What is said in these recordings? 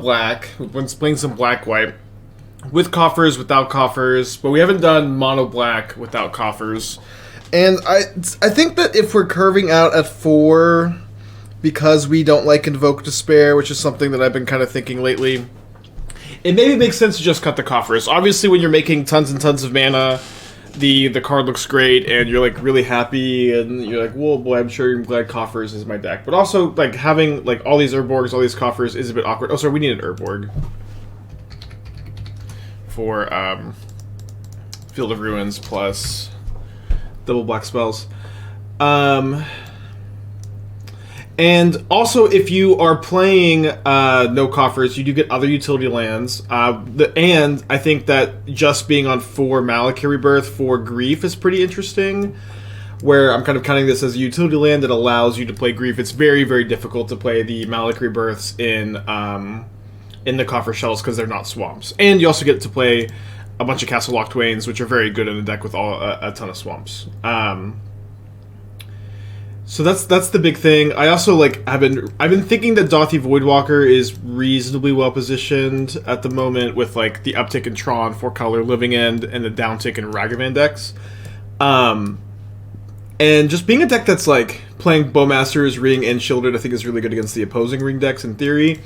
black. We've been playing some black white with coffers, without coffers, but we haven't done mono black without coffers. And I think that if we're curving out at 4 because we don't like Invoke Despair, which is something that I've been kind of thinking lately, it maybe makes sense to just cut the coffers. Obviously, when you're making tons and tons of mana, the card looks great, and you're like really happy, and you're like, whoa, boy, I'm glad coffers is my deck. But also, like, having like all these Urborgs, all these coffers is a bit awkward. Oh, sorry, we need an Urborg for Field of Ruins plus double black spells. And also, if you are playing no coffers, you do get other utility lands. And I think that just being on 4 Malakir Rebirth for Grief is pretty interesting, where I'm kind of counting this as a utility land that allows you to play Grief. It's very, very difficult to play the Malakir Rebirths in the coffer shells because they're not swamps. And you also get to play a bunch of Castle Locthwains, which are very good in a deck with a ton of swamps. So that's the big thing. I also I've been thinking that Dauthi Voidwalker is reasonably well positioned at the moment with like the uptick in Tron, 4-color Living End, and the downtick in Ragavan decks. And just being a deck that's like playing Bowmasters, Ring, and Sheoldred, I think is really good against the opposing Ring decks in theory.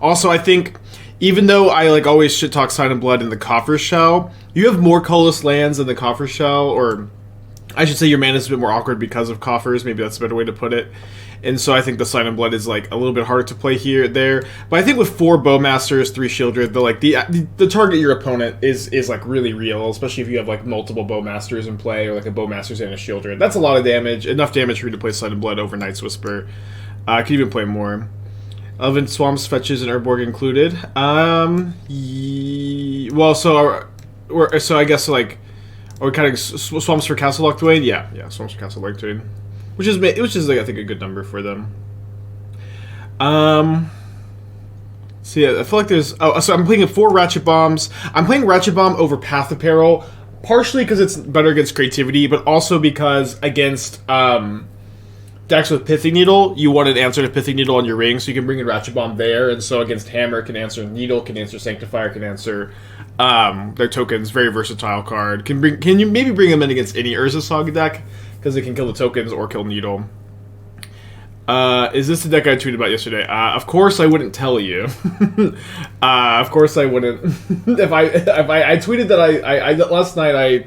Also, I think even though I like always shit talk Sign and Blood in the Coffer Shell, you have more colorless lands in the Coffer Shell, or I should say your mana is a bit more awkward because of coffers. Maybe that's a better way to put it. And so I think the Sign and Blood is like a little bit harder to play there. But I think with 4 Bowmasters, 3 Sheoldred, the target your opponent is like really real, especially if you have like multiple Bowmasters in play, or like a Bowmasters and a Sheoldred. That's a lot of damage. Enough damage for you to play Sign and Blood over Night's Whisper. I could even play more. Elven Swamps, Fetches, and Urborg included. So I guess like, or kind of Swamps for Castle Locthwain? Yeah, Swamps for Castle Locthwain. Which is like, I think, a good number for them. So yeah, I feel like there's... Oh, so I'm playing 4 Ratchet Bombs. I'm playing Ratchet Bomb over Path of Peril, partially because it's better against creativity, but also because against decks with Pithing Needle, you want an answer to Pithing Needle on your ring, so you can bring in Ratchet Bomb there, and so against Hammer, it can answer Needle, can answer Sanctifier, can answer... their tokens, very versatile card. Can you maybe bring them in against any Urza Saga deck, because it can kill the tokens or kill Needle. Is this the deck I tweeted about yesterday? Of course I wouldn't tell you. Of course I wouldn't. if I tweeted that I last night I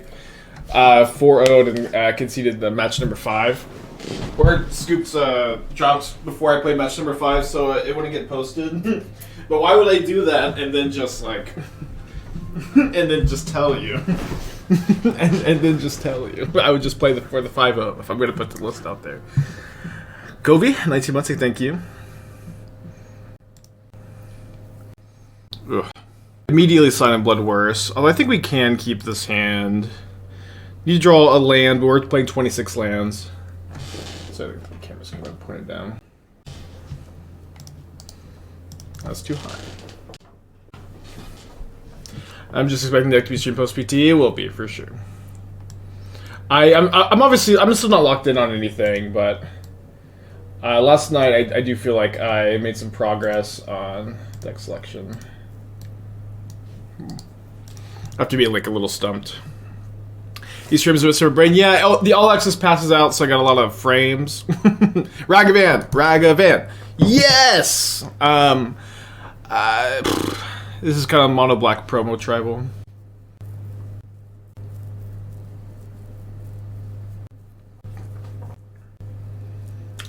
4-0'd and conceded the match number 5. Where Scoops dropped before I played match number 5, so it wouldn't get posted. But why would I do that and then just like and then just tell you? and then just tell you. I would just play for the 5-0 if I'm going to put the list out there. Govi, 19 months, thank you. Ugh. Immediately Sign and Blood worse. Although I think we can keep this hand. Need to draw a land, but we're playing 26 lands. So the camera's going to point it down. That's too high. I'm just expecting the deck to be streamed post-PT. It will be, for sure. I'm still not locked in on anything, but last night I do feel like I made some progress on deck selection. After being like a little stumped. He streams with Sir Brain. Yeah, the All Access passes out, so I got a lot of frames. Ragavan. Yes! This is kind of mono black promo tribal.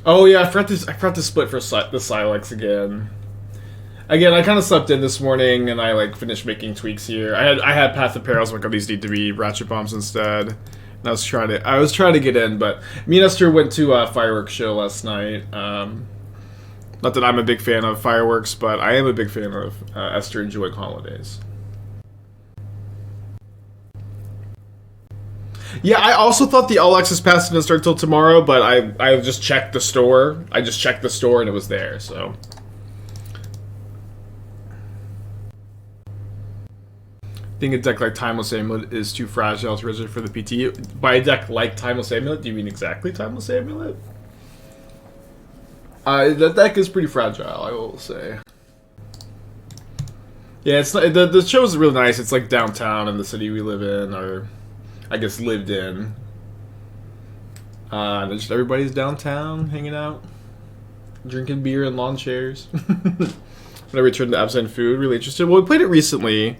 Oh yeah, I forgot to split for the Silex again. Again, I kind of slept in this morning, and I like finished making tweaks here. I had Path of Perils, like, oh, these need to be Ratchet Bombs instead. And I was trying to get in, but me and Esther went to a fireworks show last night. Not that I'm a big fan of fireworks, but I am a big fan of Esther enjoying holidays. Yeah, I also thought the All Access Pass didn't start till tomorrow, but I just checked the store. I just checked the store and it was there, so. I think a deck like Timeless Amulet is too fragile to register for the PT. By a deck like Timeless Amulet, do you mean exactly Timeless Amulet? That deck is pretty fragile, I will say. Yeah, it's not, the show is really nice. It's like downtown in the city we live in, or I guess lived in. Just everybody's downtown hanging out, drinking beer in lawn chairs. When I returned to Absent Food, really interested. Well, we played it recently.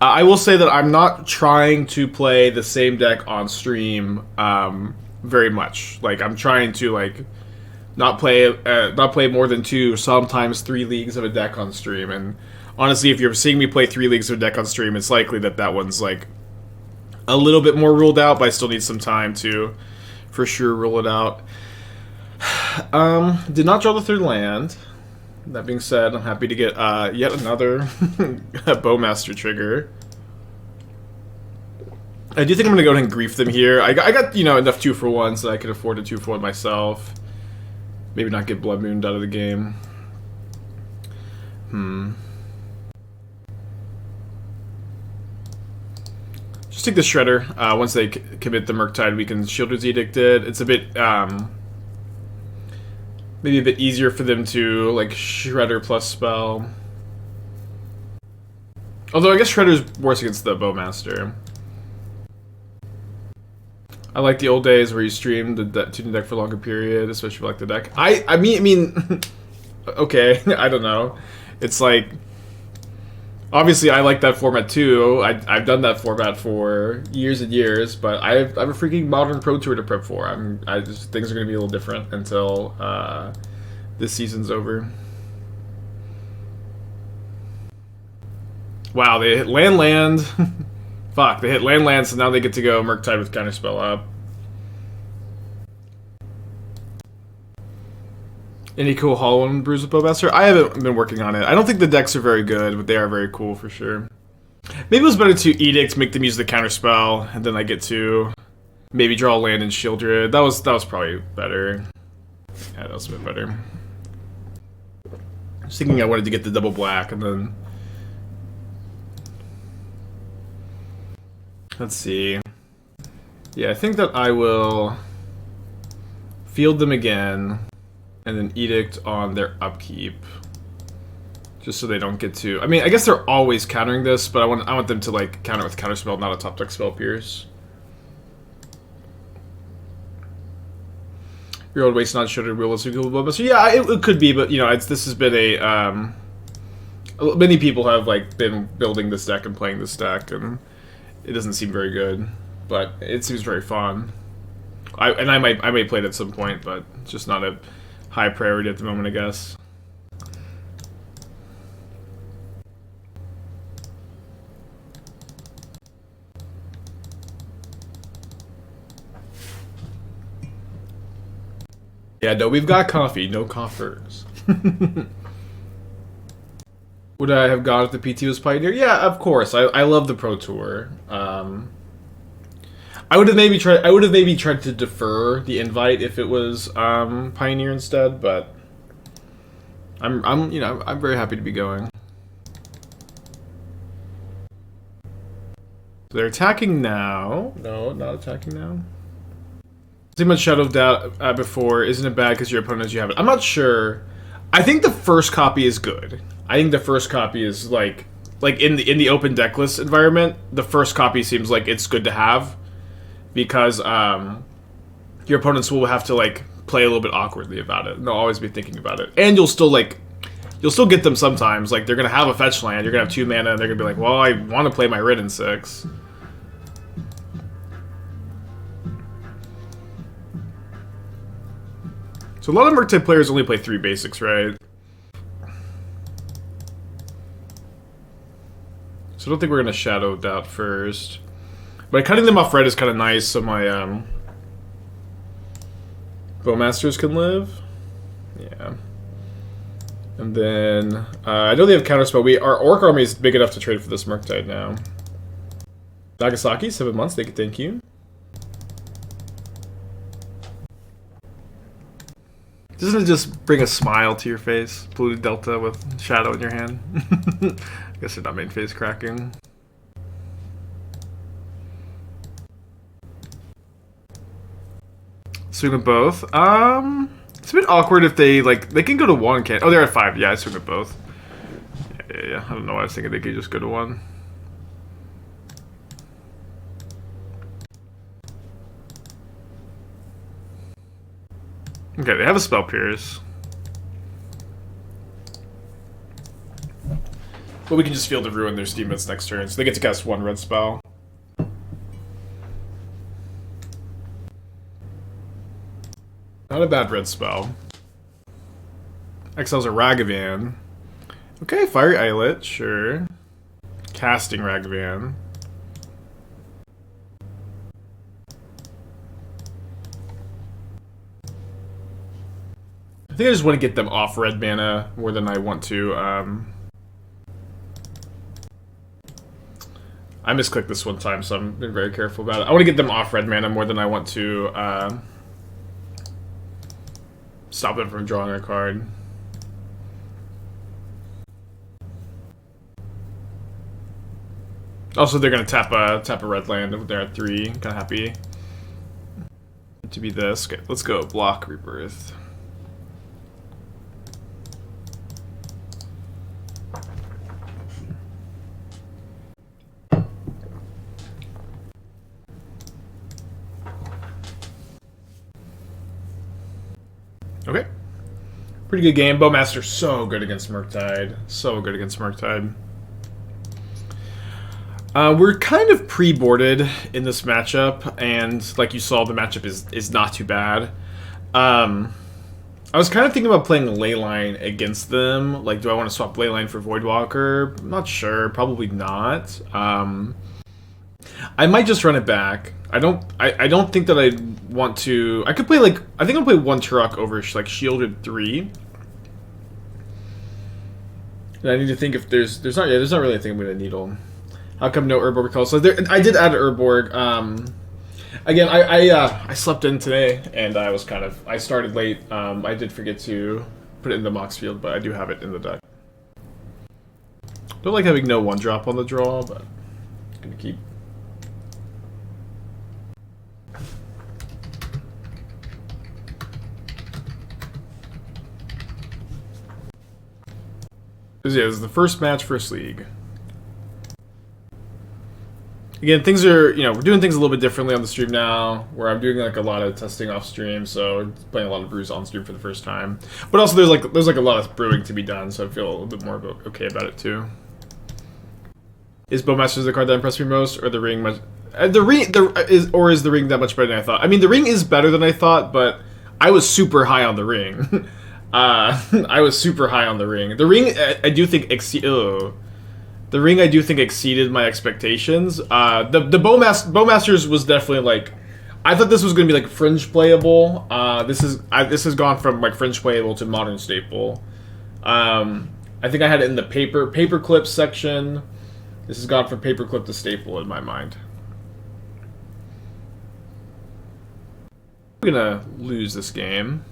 I will say that I'm not trying to play the same deck on stream very much. Like, I'm trying to like not play more than 2, sometimes 3 leagues of a deck on stream. And honestly, if you're seeing me play 3 leagues of a deck on stream, it's likely that that one's like a little bit more ruled out, but I still need some time to for sure rule it out. Did not draw the 3rd land. That being said, I'm happy to get yet another Bowmaster trigger. I do think I'm going to go ahead and grief them here. I got, you know, enough 2-for-1s that I could afford a 2-for-1 myself. Maybe not get Blood Mooned out of the game. Just take the Shredder. Once they commit the Murktide, we can Sheoldred's Edicted. It's a bit... maybe a bit easier for them to, like, Shredder plus spell. Although, I guess Shredder's worse against the Bowmaster. I like the old days where you streamed the tuning deck for a longer period, especially for, like, the deck. I mean, okay, I don't know. It's like... Obviously, I like that format too. I've done that format for years and years, but I have a freaking modern Pro Tour to prep for. Things are going to be a little different until this season's over. Wow, they hit land. Fuck, they hit land, so now they get to go Murktide with Counterspell up. Any cool Hollow and Brews with Bowmaster? I haven't been working on it. I don't think the decks are very good, but they are very cool for sure. Maybe it was better to Edict, make them use the Counterspell, and then I get to maybe draw a land in Sheoldred. That was probably better. Yeah, that was a bit better. I was thinking I wanted to get the double black, and then... Let's see. Yeah, I think that I will field them again. And then Edict on their upkeep, just so they don't get to. I mean, I guess they're always countering this, but I want them to like counter with Counterspell, not a top deck Spell Pierce. Your old waste not showed a realistic Bowmaster. Yeah, it could be, but you know, this has been a many people have like been building this deck and playing this deck, and it doesn't seem very good, but it seems very fun. I may play it at some point, but it's just not a high priority at the moment, I guess. Yeah, no, we've got coffee, no coffers. Would I have gone if the PT was Pioneer? Yeah, of course. I love the Pro Tour. I would have maybe tried to defer the invite if it was Pioneer instead, but I'm very happy to be going. They're attacking now. No, not attacking now. Too much Shadow of Doubt before. Isn't it bad because your opponent knows you have it? I'm not sure. I think the first copy is good. I think the first copy is like in the open decklist environment, the first copy seems like it's good to have. Because your opponents will have to like play a little bit awkwardly about it. And they'll always be thinking about it, and you'll still get them sometimes. Like they're gonna have a fetch land, you're gonna have 2 mana, and they're gonna be like, "Well, I want to play my Ridden 6." So a lot of Murktide players only play 3 basics, right? So I don't think we're gonna Shadow Doubt first. But cutting them off red is kind of nice, so my Bowmasters can live. Yeah. And then I know they have Counterspell. Our Orc army is big enough to trade for this Murktide now. Nagasaki, 7 months. Thank you. Doesn't it just bring a smile to your face? Polluted Delta with Shadow in your hand. I guess they're not main face cracking. Swing with both. It's a bit awkward if they can go to 1, can't. Oh, they're at 5. Yeah, I swing with both. Yeah. Yeah. I don't know why I was thinking they could just go to 1. Okay, they have a Spell Pierce. But we can just Field of Ruin their Steamits next turn, so they get to cast 1 red spell. Not a bad red spell. Exiles a Ragavan. Okay, Fiery Islet, sure. Casting Ragavan. I think I just want to get them off red mana more than I want to. I misclicked this one time, so I'm being very careful about it. I want to get them off red mana more than I want to stop them from drawing a card. Also, they're gonna tap a red land if they're at 3. Kind of happy to be this. Okay, let's go. Block Rebirth. Okay. Pretty good game. Bowmaster so good against Murktide. So good against Murktide. We're kind of pre-boarded in this matchup, and like you saw, the matchup is not too bad. I was kind of thinking about playing Leyline against them. Like, do I want to swap Leyline for Voidwalker? I'm not sure. Probably not. I might just run it back. I don't think that I want to. I could play like I think I'll play 1 Tourach over like Sheoldred 3. And I need to think if there's not really a thing I'm gonna needle. How come no Urborg calls? So I did add Urborg. Again, I slept in today and I was I started late. I did forget to put it in the Mox field, but I do have it in the deck. Don't like having no 1-drop on the draw, but I'm gonna keep. This is the first match, first league. Again, things are, we're doing things a little bit differently on the stream now, where I'm doing like a lot of testing off stream, so playing a lot of brews on stream for the first time. But also there's like a lot of brewing to be done, so I feel a little bit more okay about it too. Is Bowmasters the card that impressed me most, or the ring much? Is the ring that much better than I thought? I mean, the ring is better than I thought, but I was super high on the ring. I was super high on the ring. The ring, I do think The ring I do think exceeded my expectations. The Bowmasters was definitely like, I thought this was gonna be like fringe playable. This has gone from like fringe playable to modern staple. I think I had it in the paperclip section. This has gone from paperclip to staple in my mind. I'm gonna lose this game.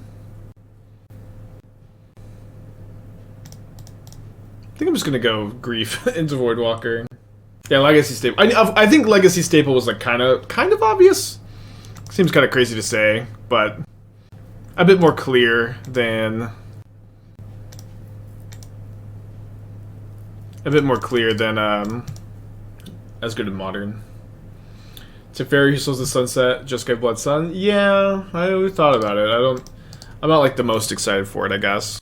I think I'm just gonna go Grief into Voidwalker. Yeah, Legacy Staple. I think Legacy Staple was like kind of obvious. Seems kind of crazy to say, but a bit more clear than as good in Modern. Teferi who slows the sunset, just gave Blood Sun. Yeah, I thought about it. I'm not like the most excited for it, I guess.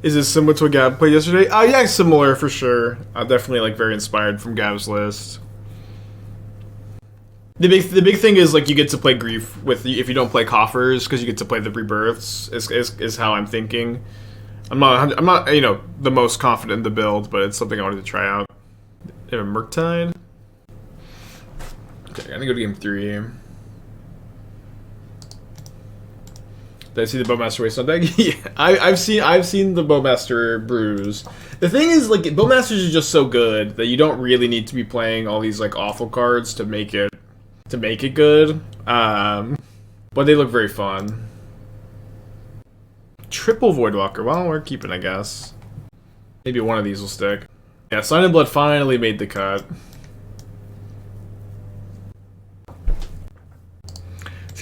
Is this similar to what Gab played yesterday? Yeah, similar for sure. Definitely like very inspired from Gab's list. The big thing is like you get to play Grief with if you don't play Coffers because you get to play the Rebirths. Is how I'm thinking. I'm not the most confident in the build, but it's something I wanted to try out. They have a Murktide. Okay, I'm gonna go to game 3. Did I see the Bowmaster waste on deck? Yeah, I've seen the Bowmaster brews. The thing is, like, Bowmasters is just so good that you don't really need to be playing all these like awful cards to make it good. But they look very fun. Triple Voidwalker. Well, we're keeping, I guess. Maybe one of these will stick. Yeah, Sign in Blood finally made the cut.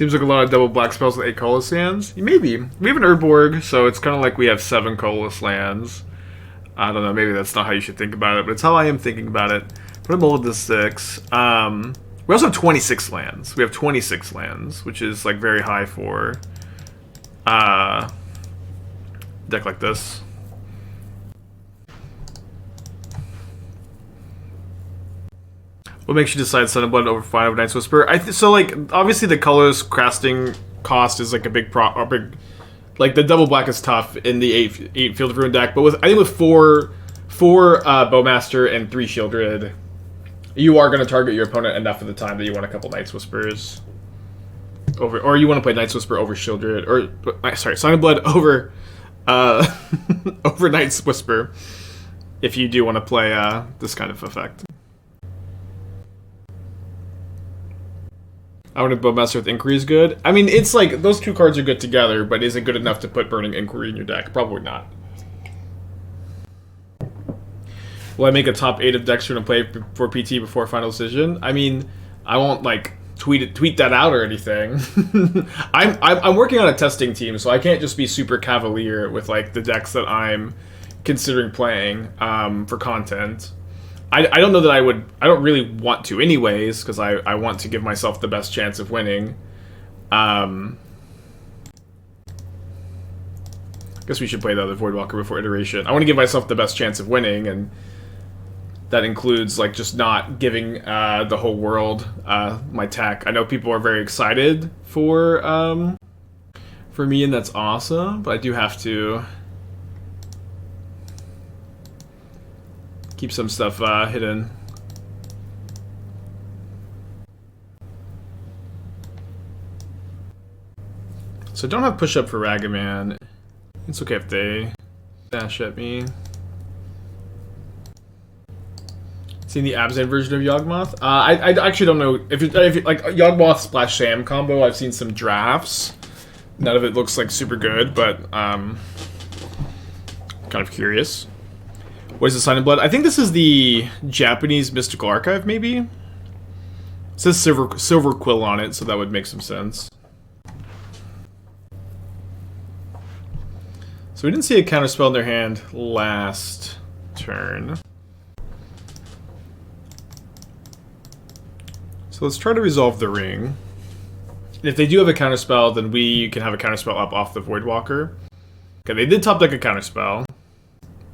Seems like a lot of double black spells with 8 colorless lands. Maybe. We have an Urborg, so it's kind of like we have 7 colorless lands. I don't know, maybe that's not how you should think about it, but it's how I am thinking about it. Put a mold to 6. We also have 26 lands. We have 26 lands, which is like very high for a deck like this. What makes you decide Sun and Blood over Fire over Night's Whisper? So like obviously the colors casting cost is like a big like the double black is tough in the 8 Field of Ruin deck, but I think with four Bowmaster and 3 Sheoldred, you are going to target your opponent enough of the time that you want a couple Night's Whispers over, or you want to play Night's Whisper over Sheoldred, or sorry, Sun and Blood over over Night's Whisper if you do want to play this kind of effect. I want a Bowmaster with Inquiry is good. I mean, it's like, those 2 cards are good together, but is it good enough to put Burning Inquiry in your deck? Probably not. Will I make a top 8 of decks you're going to play for PT before final decision? I mean, I won't, like, tweet that out or anything. I'm working on a testing team, so I can't just be super cavalier with, like, the decks that I'm considering playing for content. I don't know that I would. I don't really want to anyways, because I want to give myself the best chance of winning. I guess we should play the other Voidwalker before iteration. I want to give myself the best chance of winning, and that includes like just not giving the whole world my tech. I know people are very excited for me, and that's awesome, but I do have to keep some stuff hidden. So don't have push up for Ragaman. It's okay if they dash at me. Seen the Abzan version of Yawgmoth? I actually don't know if like Yawgmoth Splash Sam combo. I've seen some drafts. None of it looks like super good, but kind of curious. What is the Sign in Blood? I think this is the Japanese Mystical Archive, maybe? It says Silver Quill on it, so that would make some sense. So we didn't see a counterspell in their hand last turn. So let's try to resolve the ring. And if they do have a counterspell, then we can have a counterspell up off the Voidwalker. Okay, they did top deck a counterspell.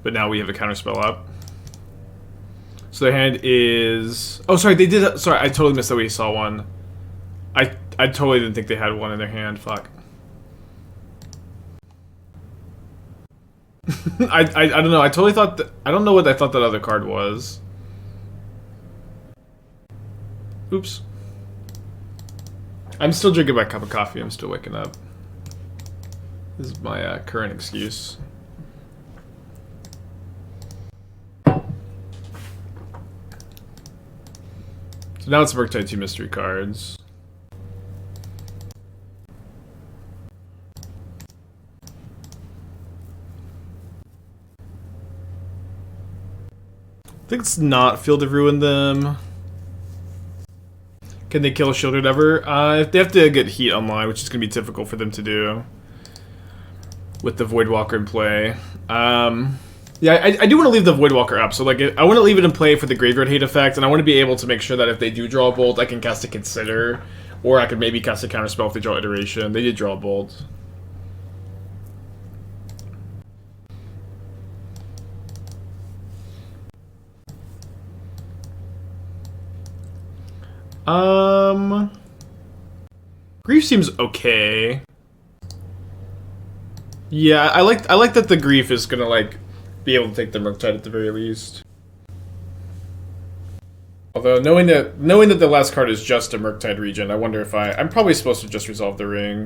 But now we have a counterspell up. So their hand is... Oh, sorry, they did... Sorry, I totally missed that we saw one. I totally didn't think they had one in their hand. Fuck. I don't know. I totally thought that... I don't know what I thought that other card was. Oops. I'm still drinking my cup of coffee. I'm still waking up. This is my current excuse. So now it's Murktide 2 mystery cards. I think it's not Field of Ruin them. Can they kill a Sheoldred ever? They have to get heat online, which is going to be difficult for them to do with the Voidwalker in play. Yeah, I do want to leave the Voidwalker up, so like I want to leave it in play for the Graveyard Hate effect, and I want to be able to make sure that if they do draw a Bolt, I can cast a Consider, or I could maybe cast a Counterspell if they draw Iteration. They did draw a Bolt. Grief seems okay. Yeah, I like that the Grief is gonna like be able to take the Murktide at the very least. Although knowing that the last card is just a Murktide regen, I wonder if I'm probably supposed to just resolve the ring.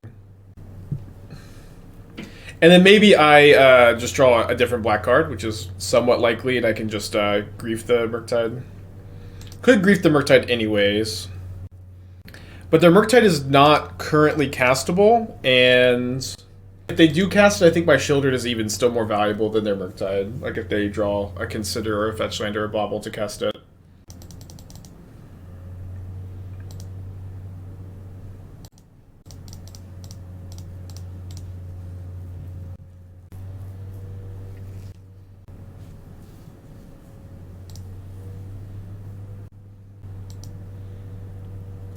And then maybe I just draw a different black card, which is somewhat likely, and I can just Grief the Murktide. Could Grief the Murktide anyways. But their Murktide is not currently castable, and if they do cast it, I think my Sheoldred is even still more valuable than their Murktide. Like if they draw a Consider or a Fetch Land or a Bauble to cast it.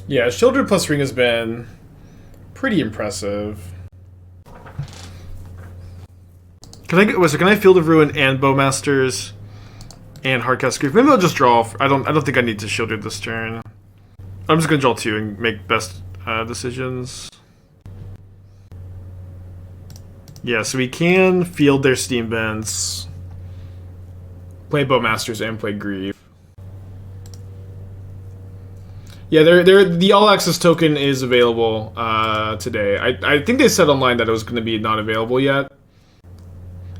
Yeah, Sheoldred plus Ring has been pretty impressive. Can I Field of Ruin and Bowmasters and Hardcast Grief? Maybe I'll just draw. I don't think I need to Sheoldred this turn. I'm just gonna draw 2 and make best decisions. Yeah, so we can field their Steam Vents, play Bowmasters, and play Grief. Yeah, the All Access token is available today. I think they said online that it was going to be not available yet.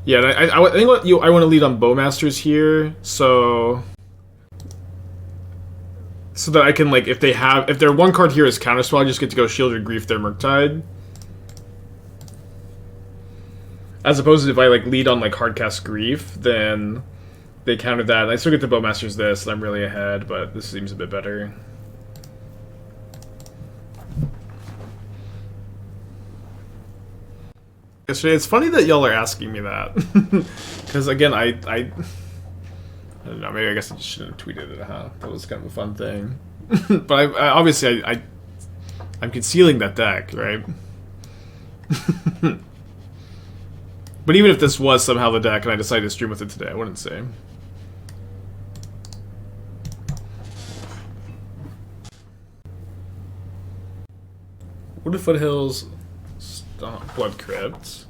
Yeah, I think I want to lead on Bowmasters here, so that I can, like, if their one card here is counterspell, I just get to go Sheoldred, Grief their Murktide. As opposed to if I, like, lead on, like, Hardcast Grief, then they counter that. I still get the Bowmasters this, and I'm really ahead, but this seems a bit better. It's funny that y'all are asking me that. Because, again, I don't know, maybe I guess I just shouldn't have tweeted it, huh? That was kind of a fun thing. But obviously, I'm concealing that deck, right? But even if this was somehow the deck and I decided to stream with it today, I wouldn't say. Wooded Foothills, Blood Crypt,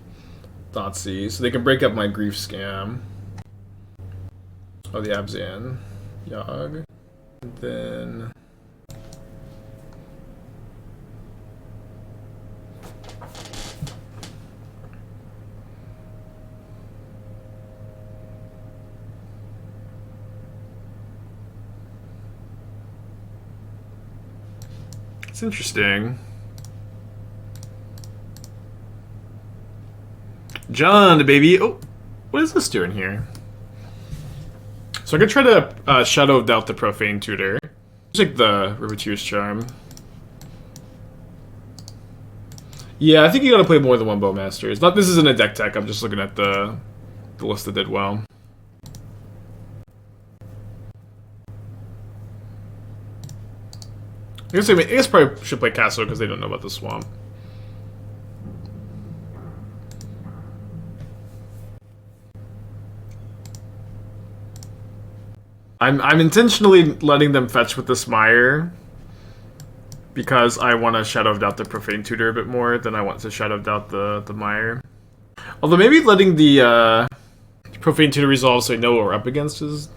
Thoughtseize, so they can break up my Grief Scam. Oh, the Abzan, Yawg, and then it's interesting. John, baby. Oh, what is this doing here? So I could try to Shadow of Doubt the Profane Tutor. Just like the Riveteer's Charm. Yeah, I think you gotta play more than one Bowmaster. It's not. This isn't a deck tech. I'm just looking at the list that did well. I guess probably should play Castle because they don't know about the swamp. I'm intentionally letting them fetch with this Mire because I want to Shadow of Doubt the Profane Tutor a bit more than I want to Shadow of Doubt the Mire. Although maybe letting the Profane Tutor resolve so I know what we're up against is...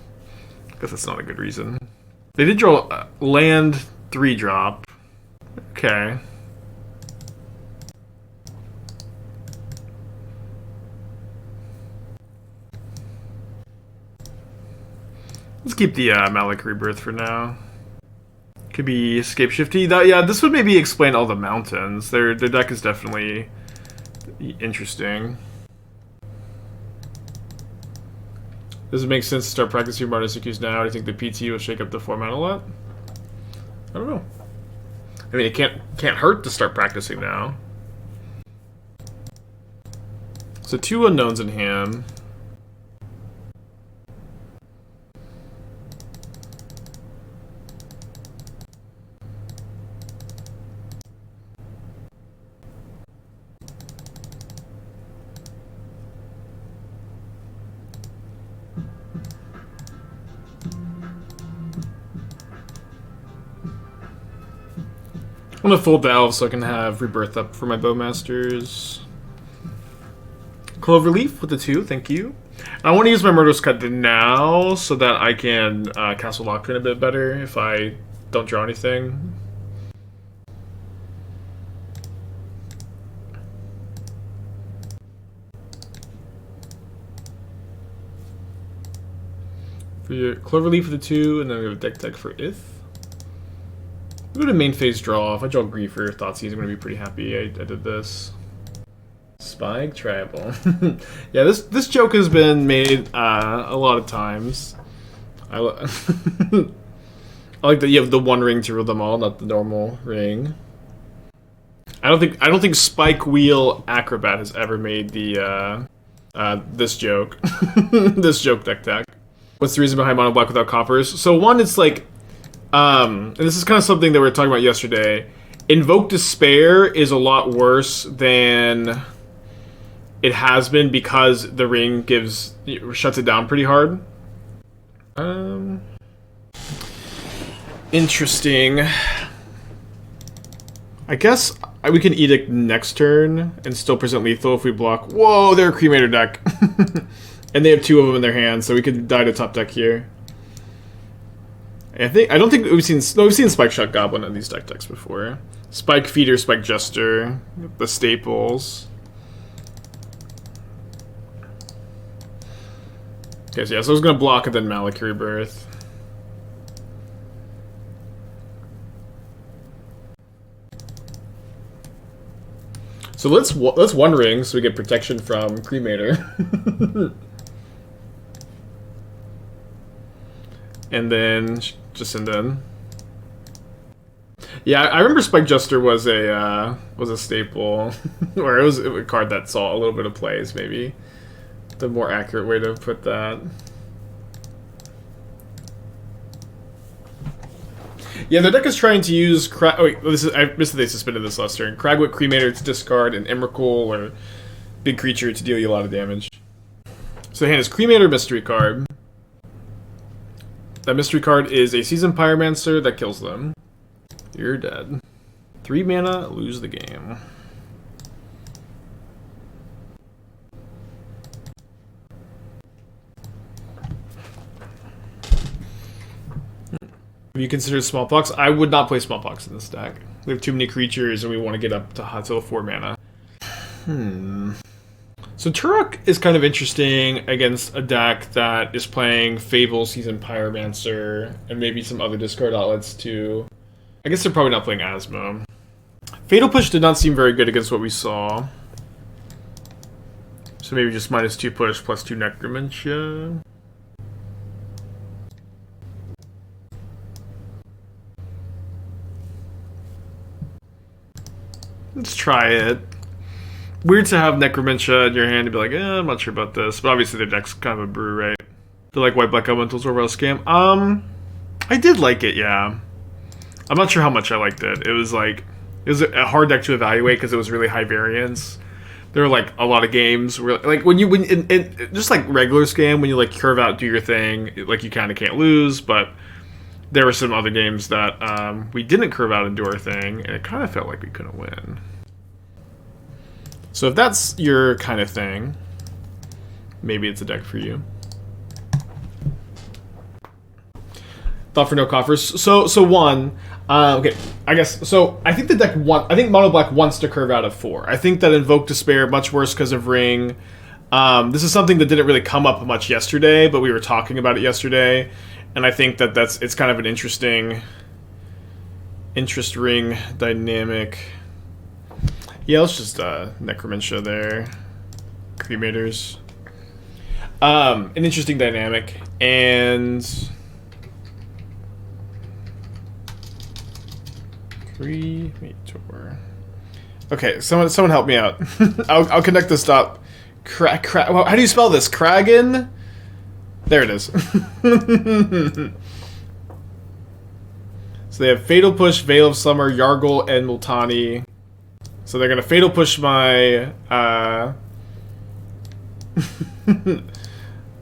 I guess that's not a good reason. They did draw land 3-drop. Okay. Let's keep the Malakir Rebirth for now. Could be Escape Shifty. Yeah, this would maybe explain all the mountains. Their deck is definitely interesting. Does it make sense to start practicing Murderous Cut now? Do you think the PT will shake up the format a lot? I don't know. I mean, it can't hurt to start practicing now. So 2 unknowns in hand. I'm gonna full Delve so I can have Rebirth up for my Bowmasters. Cloverleaf with the 2, thank you. I want to use my Murderous Cut now so that I can Castle Locthwain a bit better if I don't draw anything. For your Cloverleaf with the 2, and then we have a deck tech for Ith. Go to main phase draw. If I draw Griefer, Thoughtseize, I'm going to be pretty happy I did this. Spike Tribal. Yeah, this joke has been made a lot of times. I like that you have the 1 ring to rule them all, not the normal ring. I don't think Spike Wheel Acrobat has ever made the this joke. This joke deck tech. What's the reason behind mono black without coppers? So one, it's like And this is kind of something that we were talking about yesterday. Invoke Despair is a lot worse than it has been because the ring shuts it down pretty hard. Interesting. I guess we can Edict next turn and still present lethal if we block. Whoa, they're a Cremator deck. And they have 2 of them in their hands, so we could die to top deck here. I don't think we've seen Spike Shot Goblin in these decks before. Spike Feeder, Spike Jester, the staples. Okay, so yeah, so I was gonna block and then Malakir Rebirth. So let's One Ring so we get protection from Cremator. And then just send in. Yeah, I remember Spike Jester was a staple, or it was a card that saw a little bit of plays. Maybe the more accurate way to put that. Yeah, the deck is trying to use I missed that they suspended this last turn. Cragwit Cremator to discard an Emrakul or big creature to deal you a lot of damage. So the hand is Cremator Mystery card. That mystery card is a Seasoned Pyromancer that kills them. You're dead. 3 mana, lose the game. Have you considered Smallpox? I would not play Smallpox in this deck. We have too many creatures and we want to get up to 4 mana. So Tourach is kind of interesting against a deck that is playing Fable, Seasoned Pyromancer, and maybe some other discard outlets too. I guess they're probably not playing Asmo. Fatal Push did not seem very good against what we saw. So maybe just -2 push, +2 Necromentia. Let's try it. Weird to have Necromentia in your hand and be like, I'm not sure about this. But obviously their deck's kind of a brew, right? They're like White Black Elementals or Rail Scam. I did like it, yeah. I'm not sure how much I liked it. It was a hard deck to evaluate because it was really high variance. There were like a lot of games where like just like regular Scam, when you like curve out, do your thing, like you kind of can't lose. But there were some other games that we didn't curve out and do our thing, and it kind of felt like we couldn't win. So if that's your kind of thing, maybe it's a deck for you. Thought for no coffers. So one, okay, I guess. So I think the deck I think Mono Black wants to curve out of 4. I think that Invoke Despair much worse because of Ring. This is something that didn't really come up much yesterday, but we were talking about it yesterday, and I think that it's kind of an interesting interest ring dynamic. Yeah, let's just Necromentia there. Cremators. An interesting dynamic. And Cremator. Okay, someone help me out. I'll connect this up. Well, how do you spell this? Kragan? There it is. So they have Fatal Push, Veil of Summer, Yargle, and Multani. So they're gonna Fatal Push my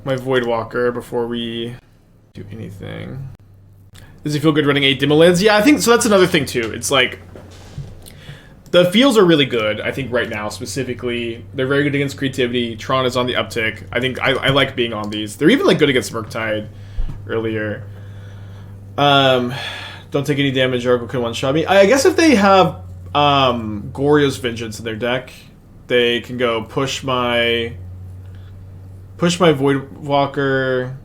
my Voidwalker before we do anything. Does he feel good running 8 Demolands? Yeah, I think so. That's another thing too. It's like the fields are really good. I think right now specifically, they're very good against creativity. Tron is on the uptick. I think I like being on these. They're even like good against Murktide earlier. Don't take any damage. Oracle can one-shot me. I guess if they have Goryo's Vengeance in their deck, they can go push my Voidwalker,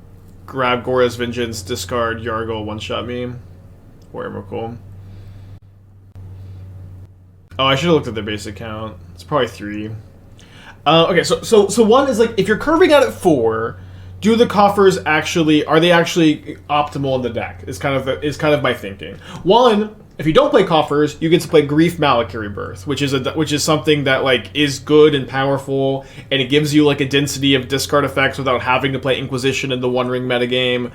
grab Goryo's Vengeance, discard Yargle, one-shot me, or Emrakul. Oh, I should have looked at their base account. It's probably 3. Okay, so one is like, if you're curving out at 4, do the coffers actually optimal in the deck? Is kind of my thinking. One, if you don't play coffers, you get to play Grief Malakir Rebirth, which is something that like is good and powerful, and it gives you like a density of discard effects without having to play Inquisition in the One Ring metagame.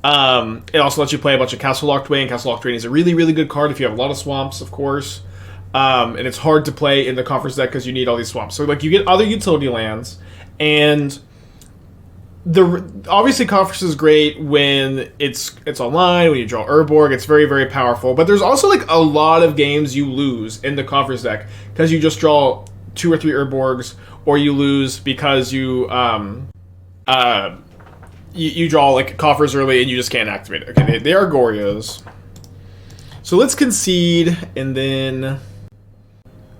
It also lets you play a bunch of Castle Locthwain. Castle Locthwain is a really, really good card if you have a lot of swamps, of course. And it's hard to play in the Conference deck because you need all these swamps. So, like, you get other utility lands, and obviously Conference is great when it's online, when you draw Urborg. It's very, very powerful. But there's also, like, a lot of games you lose in the Conference deck because you just draw 2 or 3 Urborgs, or you lose because you draw, like, coffers early and you just can't activate it. Okay, they are Gorios. So let's concede and then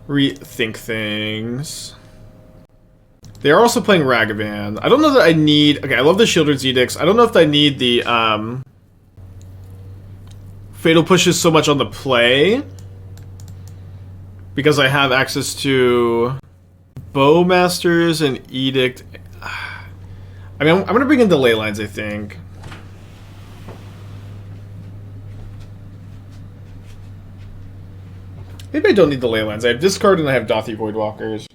rethink things. They are also playing Ragavan. I don't know that I need... Okay, I love the Sheoldred's Edicts. I don't know if I need the Fatal Pushes so much on the play, because I have access to Bowmasters and Edict. I mean, I'm going to bring in the Leylines, I think. Maybe I don't need the Leylines. I have Discard and I have Dauthi Voidwalkers.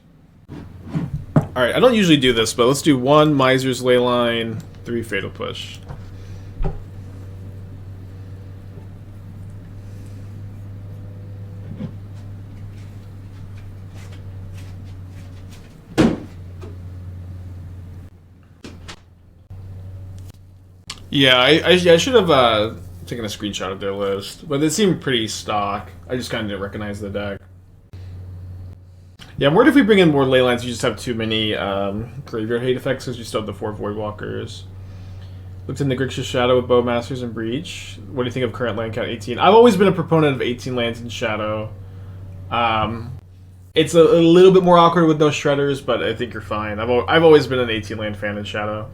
Alright, I don't usually do this, but let's do 1 Miser's Leyline, 3 Fatal Push. Yeah, I should have taken a screenshot of their list, but it seemed pretty stock. I just kind of didn't recognize the deck. Yeah, I'm worried if we bring in more Leylines, you just have too many graveyard hate effects because you still have the 4 Voidwalkers. Looked in the Grixis Shadow with Bowmasters and Breach. What do you think of current land count 18? I've always been a proponent of 18 lands in Shadow. It's a little bit more awkward with no Shredders, but I think you're fine. I've always been an 18 land fan in Shadow.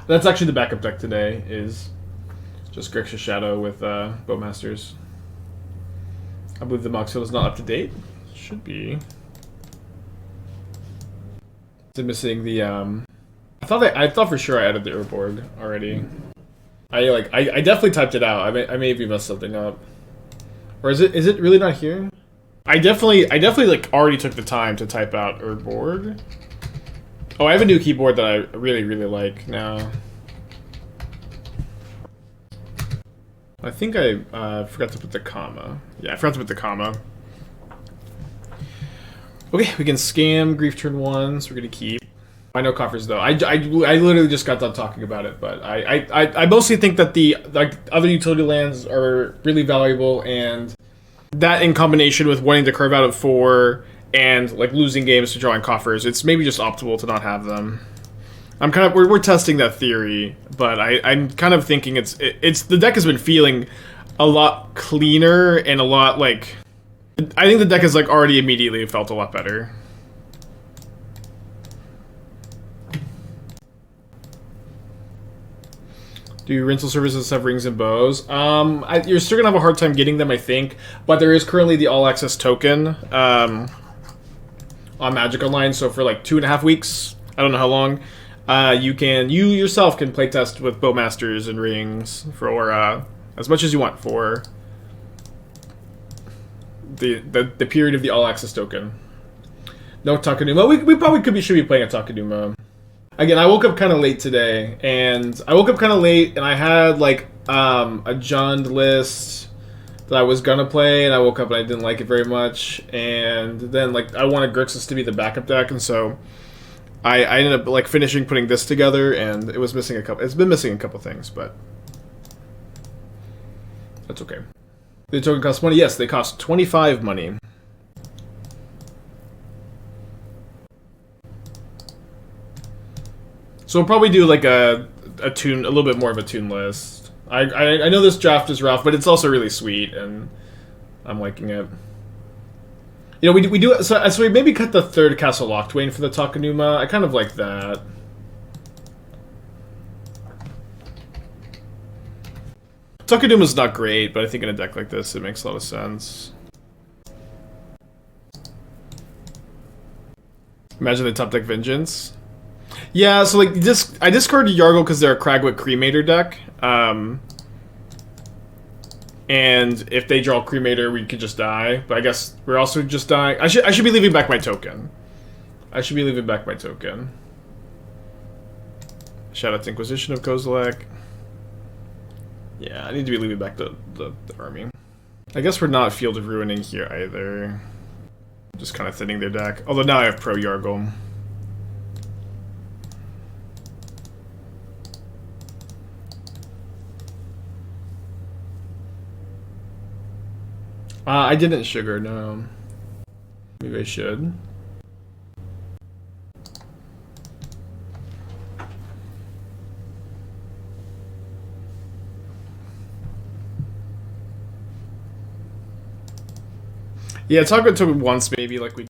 That's actually the backup deck today, is just Grixis Shadow with Bowmasters. I believe the Mox Field is not up to date. Should be. Is it missing the I thought for sure I added the Urborg already. I definitely typed it out. I may have messed something up. Or is it really not here? I definitely like already took the time to type out Urborg. Oh, I have a new keyboard that I really, really like now. I think I forgot to put the comma. Yeah, I forgot to put the comma. Okay, we can scam Grief turn 1, so we're gonna keep. I know coffers though. I literally just got done talking about it, but I mostly think that the other utility lands are really valuable, and that in combination with wanting to curve out at 4 and like losing games to drawing coffers, it's maybe just optimal to not have them. I'm kind of we're testing that theory, but I'm kind of thinking it's the deck has been feeling a lot cleaner and a lot like I think the deck has like already immediately felt a lot better. Do rental services have rings and bows? You're still gonna have a hard time getting them, I think, but there is currently the all access token on Magic Online. So for like 2.5 weeks, I don't know how long, you yourself can playtest with Bowmasters and rings for as much as you want for the period of the all access token. No Takenuma. We probably should be playing a Takenuma. Again, I woke up kind of late today, and I had like a Jund list that I was gonna play, and I woke up and I didn't like it very much, and then like I wanted Grixis to be the backup deck, and so I ended up like finishing putting this together, and it was missing a couple. It's been missing a couple things, but that's okay. The token costs money. Yes, they cost 25 money. So we'll probably do like a little bit more of a tune list. I know this draft is rough, but it's also really sweet, and I'm liking it. You know, we do so we maybe cut the 3rd Castle Locthwain for the Takenuma. I kind of like that. Takenuma's not great, but I think in a deck like this, it makes a lot of sense. Imagine the top deck Vengeance. Yeah, so like I discarded Yargle because they're a Kragwick Cremator deck. And if they draw Cremator, we could just die. But I guess we're also just dying. I should be leaving back my token. Should Shout out to Inquisition of Kozilek. Yeah, I need to be leaving back the army. I guess we're not Field of Ruining here either. Just kind of thinning their deck. Although now I have Pro Yargom. I didn't sugar, no. Maybe I should. Yeah, talk about it once maybe, like we...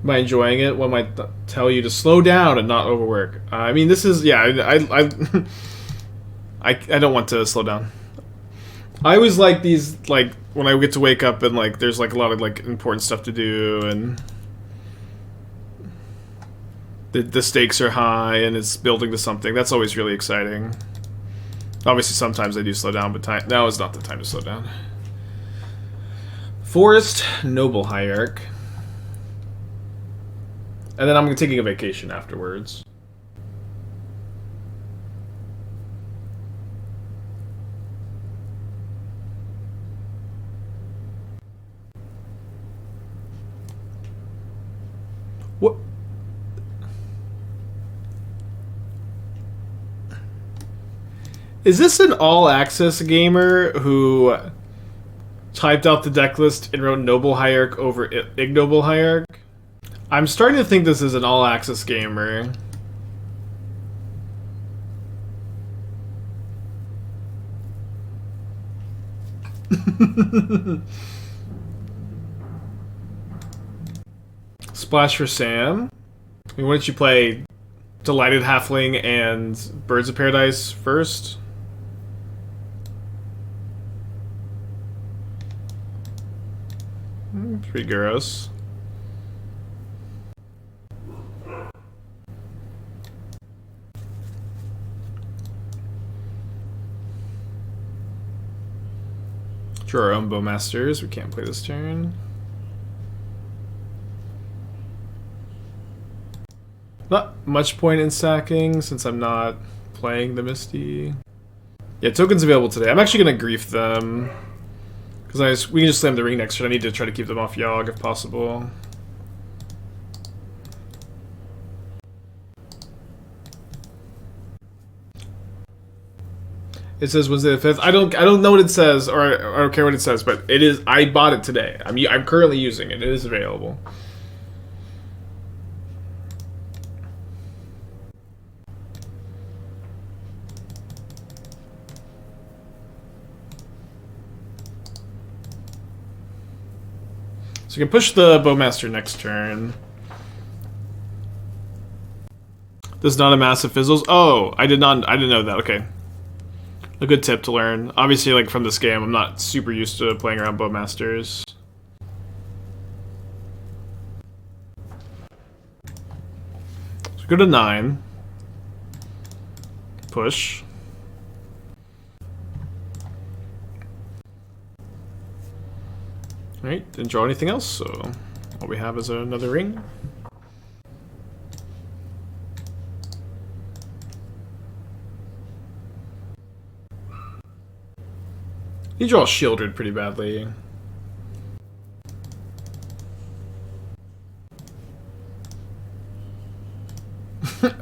Am I enjoying it? What might tell you to slow down and not overwork? I mean, this is... Yeah, I don't want to slow down. I always like these, like, when I get to wake up and, like, there's, like, a lot of, like, important stuff to do, and... The stakes are high, and it's building to something. That's always really exciting. Obviously, sometimes I do slow down, but now is not the time to slow down. Forest Noble Hierarch. And then I'm taking a vacation afterwards. What? Is this an all-access gamer who typed out the deck list and wrote Noble Hierarch over Ignoble Hierarch? I'm starting to think this is an all-access gamer. Splash for Sam. I mean, why don't you play Delighted Halfling and Birds of Paradise first? Pretty gross. Draw our own Bowmasters. We can't play this turn. Not much point in sacking since I'm not playing the Misty. Yeah, tokens available today. I'm actually gonna grief them because we can just slam the ring next turn. I need to try to keep them off Yawg if possible. It says Wednesday the 5th. I don't know what it says, or I don't care what it says, but it is. I bought it today. I'm currently using it. It is available. So we can push the Bowmaster next turn. This is not a massive fizzles. Oh, I didn't know that. Okay. A good tip to learn. Obviously, like, from this game, I'm not super used to playing around Bowmasters. So go to 9. Push. Alright, didn't draw anything else, so all we have is another ring. You draw Sheoldred pretty badly.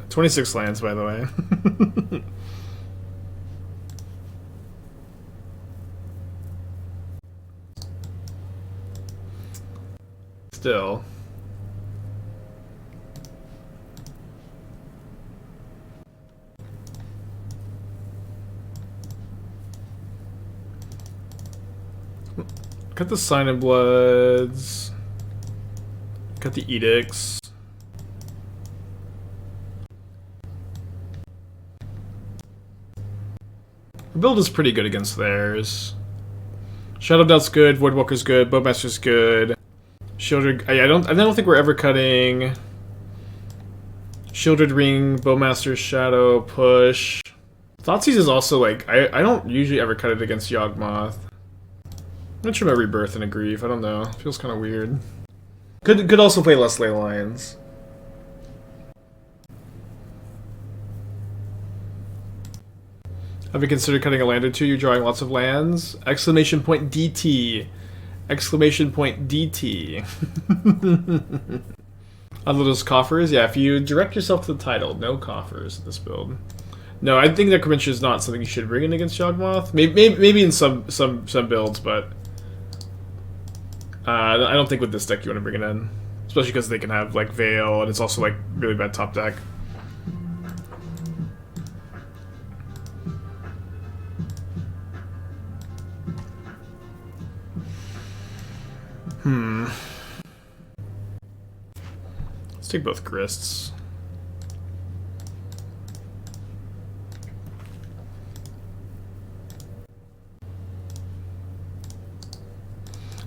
"26 lands, by the way." Still. Got the Sign of Bloods. Got the Edicts. The build is pretty good against theirs. Shadow Doubt's good, Voidwalker's good, Bowmaster's good. Sheoldred, I don't think we're ever cutting Sheoldred Ring, Bowmaster's Shadow, Push. Thoughtseize is also like, I don't usually ever cut it against Yawgmoth. I'm not sure about Rebirth and a Grief, I don't know. It feels kind of weird. Could also play less Leylines. Have you considered cutting a land or two? You're drawing lots of lands. Exclamation point DT. Exclamation point DT. Other those coffers? Yeah, if you direct yourself to the title, no coffers in this build. No, I think Necromentia is not something you should bring in against Yawgmoth. Maybe in some builds, but I don't think with this deck you want to bring it in. Especially because they can have like Veil, and it's also like really bad top deck. Let's take both Grists.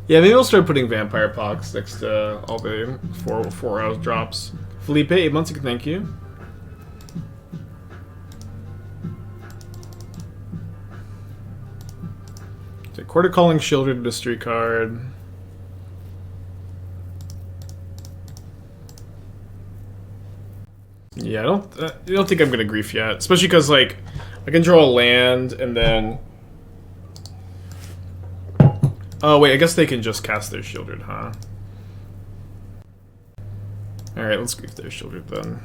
Yeah, maybe we'll start putting Vampire Pox next to all the four drops. Felipe, 8 months ago, thank you. Take Quarter Calling Sheoldred, Mystery card. Yeah, I don't think I'm gonna grief yet, especially because like I can draw a land and then. Oh wait, I guess they can just cast their Sheoldred, huh? All right, let's grief their Sheoldred then.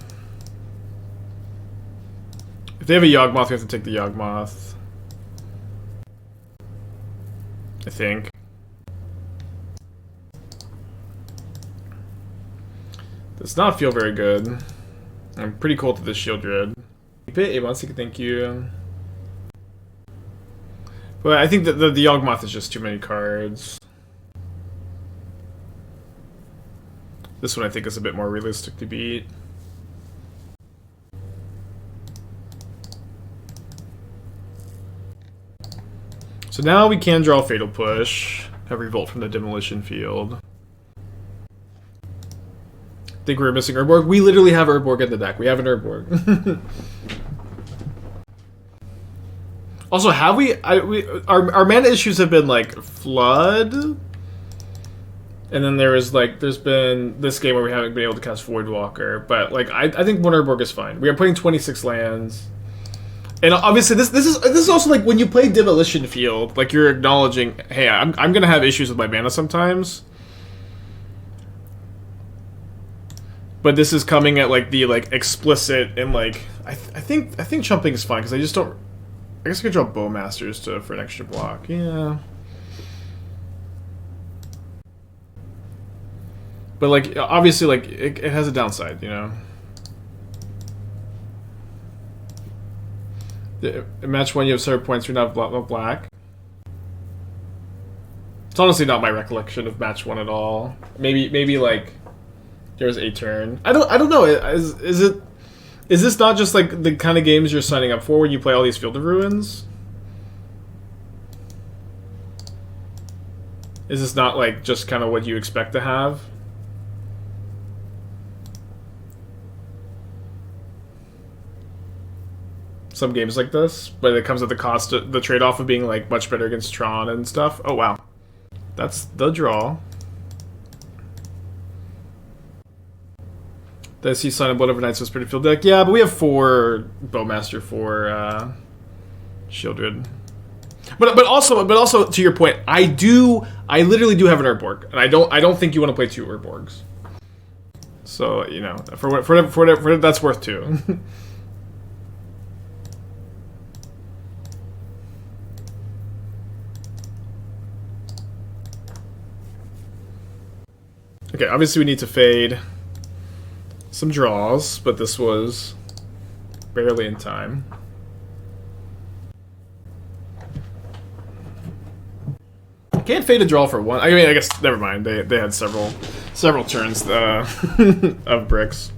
If they have a Yawgmoth, we have to take the Yawgmoth. I think. Does not feel very good. I'm pretty cold to this Sheoldred. Thank you. But I think that the Yawgmoth is just too many cards. This one I think is a bit more realistic to beat. So now we can draw Fatal Push, have Revolt from the Demolition Field. I think we're missing Urborg. We literally have Urborg in the deck. We have an Urborg. Also, have our mana issues have been like Flood, and then there's been this game where we haven't been able to cast Voidwalker. But like I think one Urborg is fine. We are putting 26 lands, and obviously this is also like when you play Demolition Field, like you're acknowledging, hey, I'm gonna have issues with my mana sometimes. But this is coming at like the explicit and like I think chumping is fine because I just don't. I guess I could draw Bowmasters for an extra block. Yeah. But like obviously like it has a downside, you know. In match 1 you have 0 points. You're not black. It's honestly not my recollection of match 1 at all. Maybe like. There's a turn. I don't know. Is this not just like the kind of games you're signing up for when you play all these Field of Ruins? Is this not like just kind of what you expect to have? Some games like this, but it comes at the cost of the trade-off of being like much better against Tron and stuff. Oh wow, that's the draw. Did I see sign up whatever Knights of Spirit Field deck? Yeah, but we have 4 Bowmaster for Sheoldred. But also to your point, I literally do have an Urborg, and I don't think you want to play 2 Urborgs. So you know, for whatever that's worth too. Okay, obviously we need to fade some draws, but this was barely in time. Can't fade a draw for one. I mean, I guess never mind. They had several turns of bricks.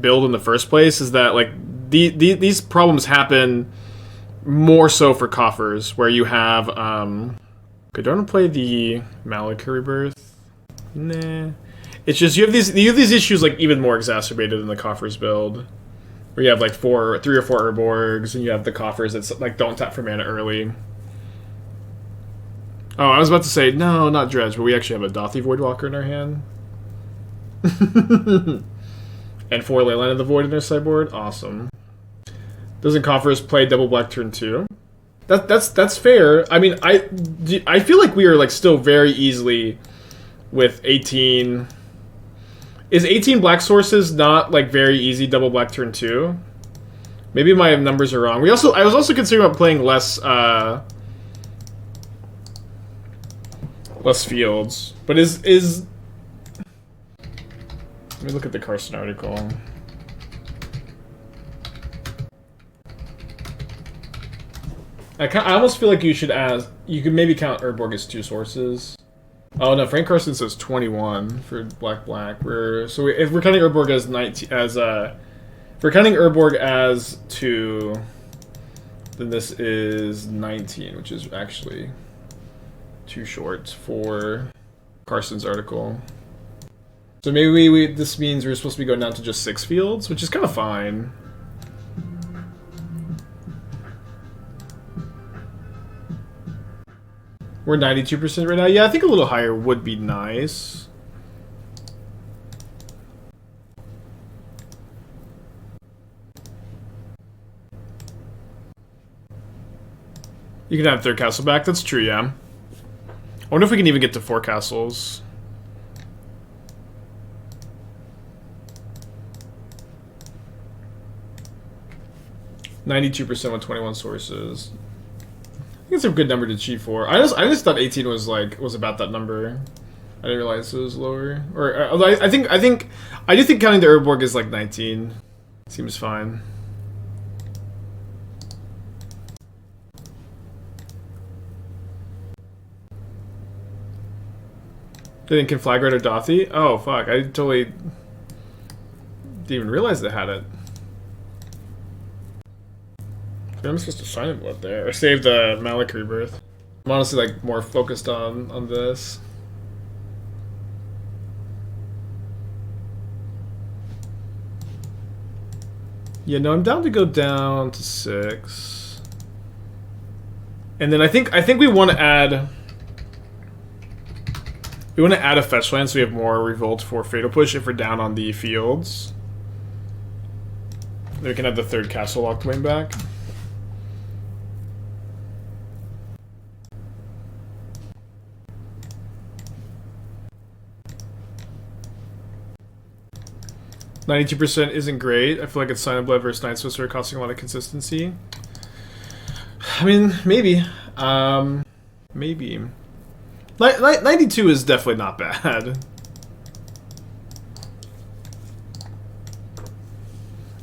Build in the first place is that like these problems happen. More so for coffers, where you have, okay, do I want to play the Malakir Rebirth? Nah. It's just, you have these issues, like, even more exacerbated in the coffers build. Where you have, like, 3 or 4 Urborgs, and you have the coffers that, like, don't tap for mana early. Oh, I was about to say, no, not Dredge, but we actually have a Dauthi Voidwalker in our hand. And 4 Leyline of the Void in their sideboard. Awesome. Doesn't Coffers play double black turn 2? That's fair. I mean, I feel like we are like still very easily with 18. Is 18 black sources not like very easy double black turn 2? Maybe my numbers are wrong. I was also considering about playing less fields. But is let me look at the Carson article. I almost feel like you should ask. You could maybe count Urborg as 2 sources. Oh no, Frank Carson says 21 for black. If we're counting Urborg as 19 if we're counting Urborg as 2, then this is 19, which is actually too short for Carson's article. So maybe this means we're supposed to be going down to just 6 fields, which is kind of fine. We're 92% right now. Yeah, I think a little higher would be nice. You can have 3rd castle back. That's true, yeah. I wonder if we can even get to 4 castles. %, with 21 sources. I think it's a good number to achieve for. I just thought 18 was about that number. I didn't realize it was lower. Or I do think counting the Urborg is like 19. Seems fine. Didn't Conflagrate or Dauthi? Oh fuck! I totally didn't even realize they had it. I'm supposed to sign it there, or save the Malakir Rebirth. I'm honestly like more focused on this. Yeah, no, I'm down to go down to 6, and then I think we want to add. We want to add a fetch land so we have more Revolt for Fatal Push if we're down on the fields. Then we can have the 3rd Castle Locthwain back. %, isn't great. I feel like it's Sign of Blood versus Night Swisser costing a lot of consistency. I mean, maybe. Maybe. 92 is definitely not bad.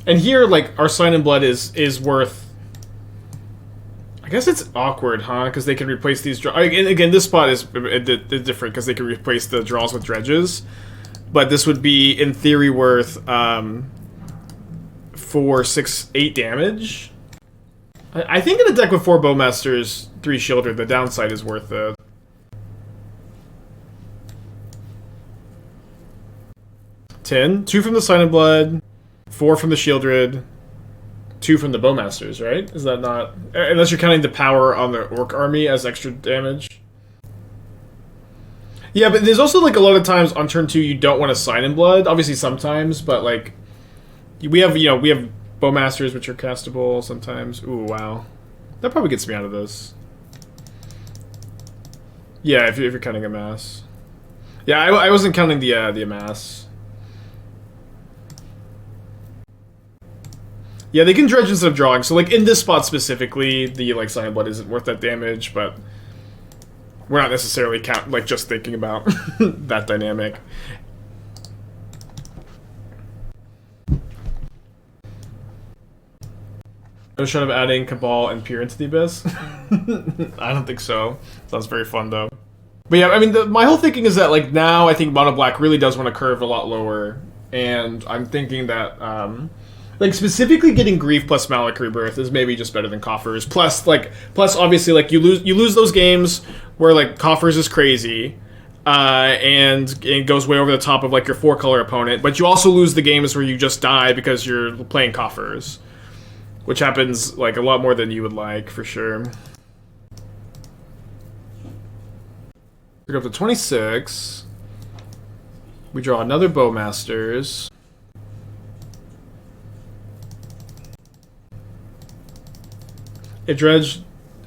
And here, like, our Sign in Blood is worth... I guess it's awkward, huh? Because they can replace these draws. Again, this spot is different because they can replace the draws with dredges. But this would be, in theory, worth 4, 6, 8 damage. I think in a deck with 4 Bowmasters, 3 Sheoldred, the downside is worth it. $10. 2 from the Sign of Blood, 4 from the Sheoldred, 2 from the Bowmasters, right? Is that not... Unless you're counting the power on the Orc army as extra damage. Yeah, but there's also, like, a lot of times on turn 2 you don't want to Sign in Blood. Obviously sometimes, but, like... We have Bowmasters, which are castable sometimes. Ooh, wow. That probably gets me out of this. Yeah, if you're counting Amass. Yeah, I wasn't counting the Amass. Yeah, they can dredge instead of drawing. So, like, in this spot specifically, the, like, Sign in Blood isn't worth that damage, but... We're not necessarily just thinking about that dynamic. No shot of adding Cabal and Peer into the Abyss? I don't think so. Sounds very fun, though. But yeah, I mean, my whole thinking is that, like, now I think Mono Black really does want to curve a lot lower. And I'm thinking that, like, specifically getting Grief plus Malakir Rebirth is maybe just better than Coffers. Plus, obviously, like, you lose those games where, like, Coffers is crazy, and it goes way over the top of, like, your 4-color opponent, but you also lose the games where you just die because you're playing Coffers, which happens, like, a lot more than you would like, for sure. We go up to 26. We draw another Bowmasters. If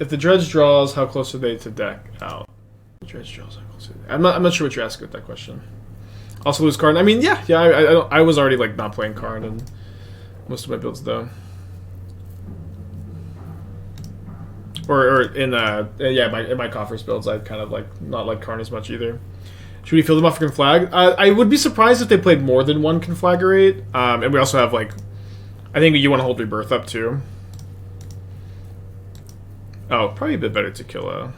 the dredge draws, how close are they to deck out? The dredge draws, how close are they? I'm not sure what you're asking with that question. Also lose Karn. I mean, yeah. I was already like not playing Karn in most of my builds though. Or in my Coffers builds, I kind of like not like Karn as much either. Should we field them off for Conflag? I would be surprised if they played more than one Conflagrate. And we also have like, I think you want to hold Rebirth up too. Oh, probably a bit better to kill a...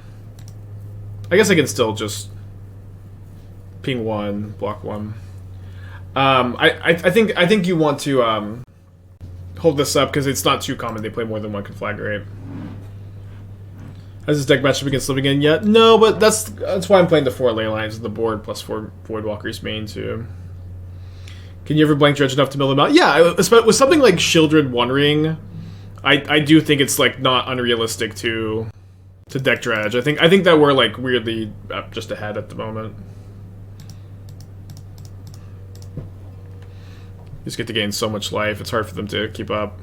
I guess I can still just ping one, block one. I think you want to hold this up because it's not too common they play more than one Conflagrate. Has this deck matchup against Living End yet? No, but that's why I'm playing the 4 Leylines on the board plus 4 Voidwalkers main too. Can you ever blank dredge enough to mill them out? Yeah, with something like Sheoldred One Ring, I do think it's like not unrealistic to deck dredge. I think that we're like weirdly just ahead at the moment. Just get to gain so much life, it's hard for them to keep up.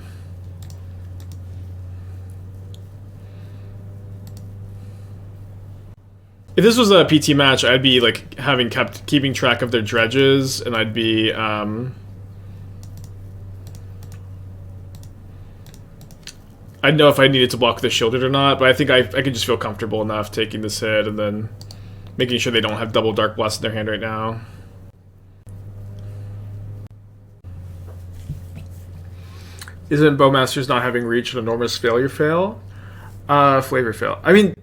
If this was a PT match, I'd be like keeping track of their dredges, and I'd be I'd know if I needed to block the Sheoldred or not, but I think I could just feel comfortable enough taking this hit and then making sure they don't have double Dark Blast in their hand right now. Isn't Bowmasters not having reach an enormous flavor fail? I mean,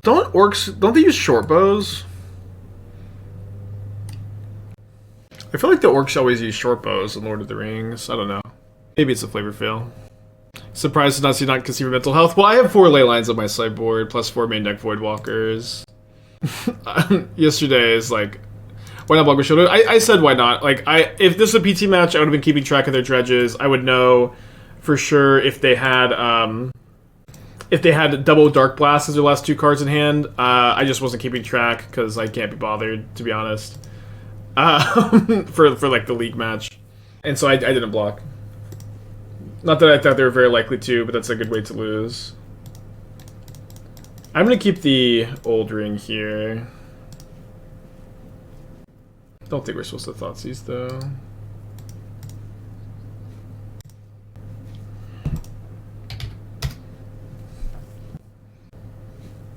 don't they use short bows? I feel like the orcs always use short bows in Lord of the Rings. I don't know. Maybe it's a flavor fail. Surprised to not see not conceive of mental health. Well, I have 4 Leylines on my sideboard, plus 4 main deck Voidwalkers. Yesterday is like, why not block my shoulder? I said why not. Like, if this was a PT match, I would have been keeping track of their dredges. I would know for sure if they had double Dark Blast as their last 2 cards in hand. I just wasn't keeping track because I can't be bothered, to be honest. For like the league match, and so I didn't block. Not that I thought they were very likely to, but that's a good way to lose. I'm gonna keep the old ring here. Don't think we're supposed to Thoughtseize though.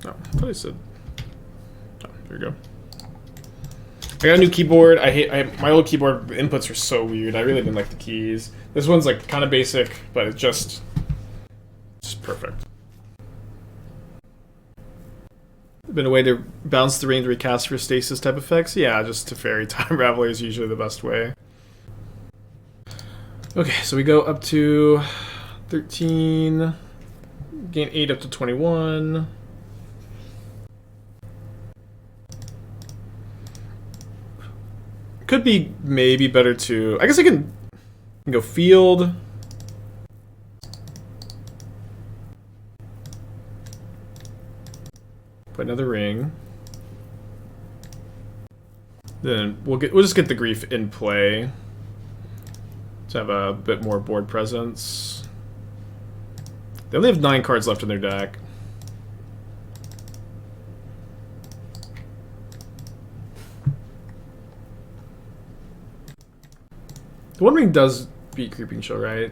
Oh, I thought I said. Oh, there we go. I got a new keyboard. My old keyboard inputs are so weird. I really didn't like the keys. This one's like kind of basic, but it's just perfect. Been a way to bounce the ring to recast for stasis type effects? Yeah, just to fairy time Raveler is usually the best way. Okay, so we go up to 13, gain 8 up to 21. Could be maybe better to... I guess I can go field. Play another ring. Then we'll just get the Grief in play to have a bit more board presence. They only have 9 cards left in their deck. The One Ring does beat Creeping Chill, right?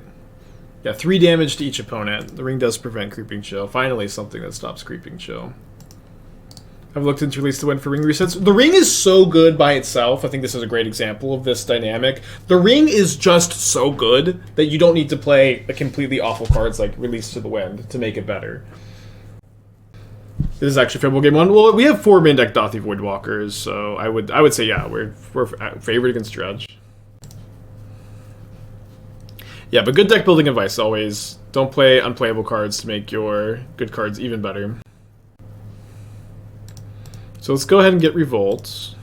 Yeah, 3 damage to each opponent. The ring does prevent Creeping Chill. Finally, something that stops Creeping Chill. I've looked into release to win for ring resets. The ring is so good by itself. I think this is a great example of this dynamic. The ring is just so good that you don't need to play a completely awful cards like Release to the Wind to make it better. This is actually favorable game 1. Well, we have 4 main deck Dauthi Voidwalkers, so I would say yeah, we're favored against Dredge. Yeah, but good deck building advice always. Don't play unplayable cards to make your good cards even better. So let's go ahead and get Revolt.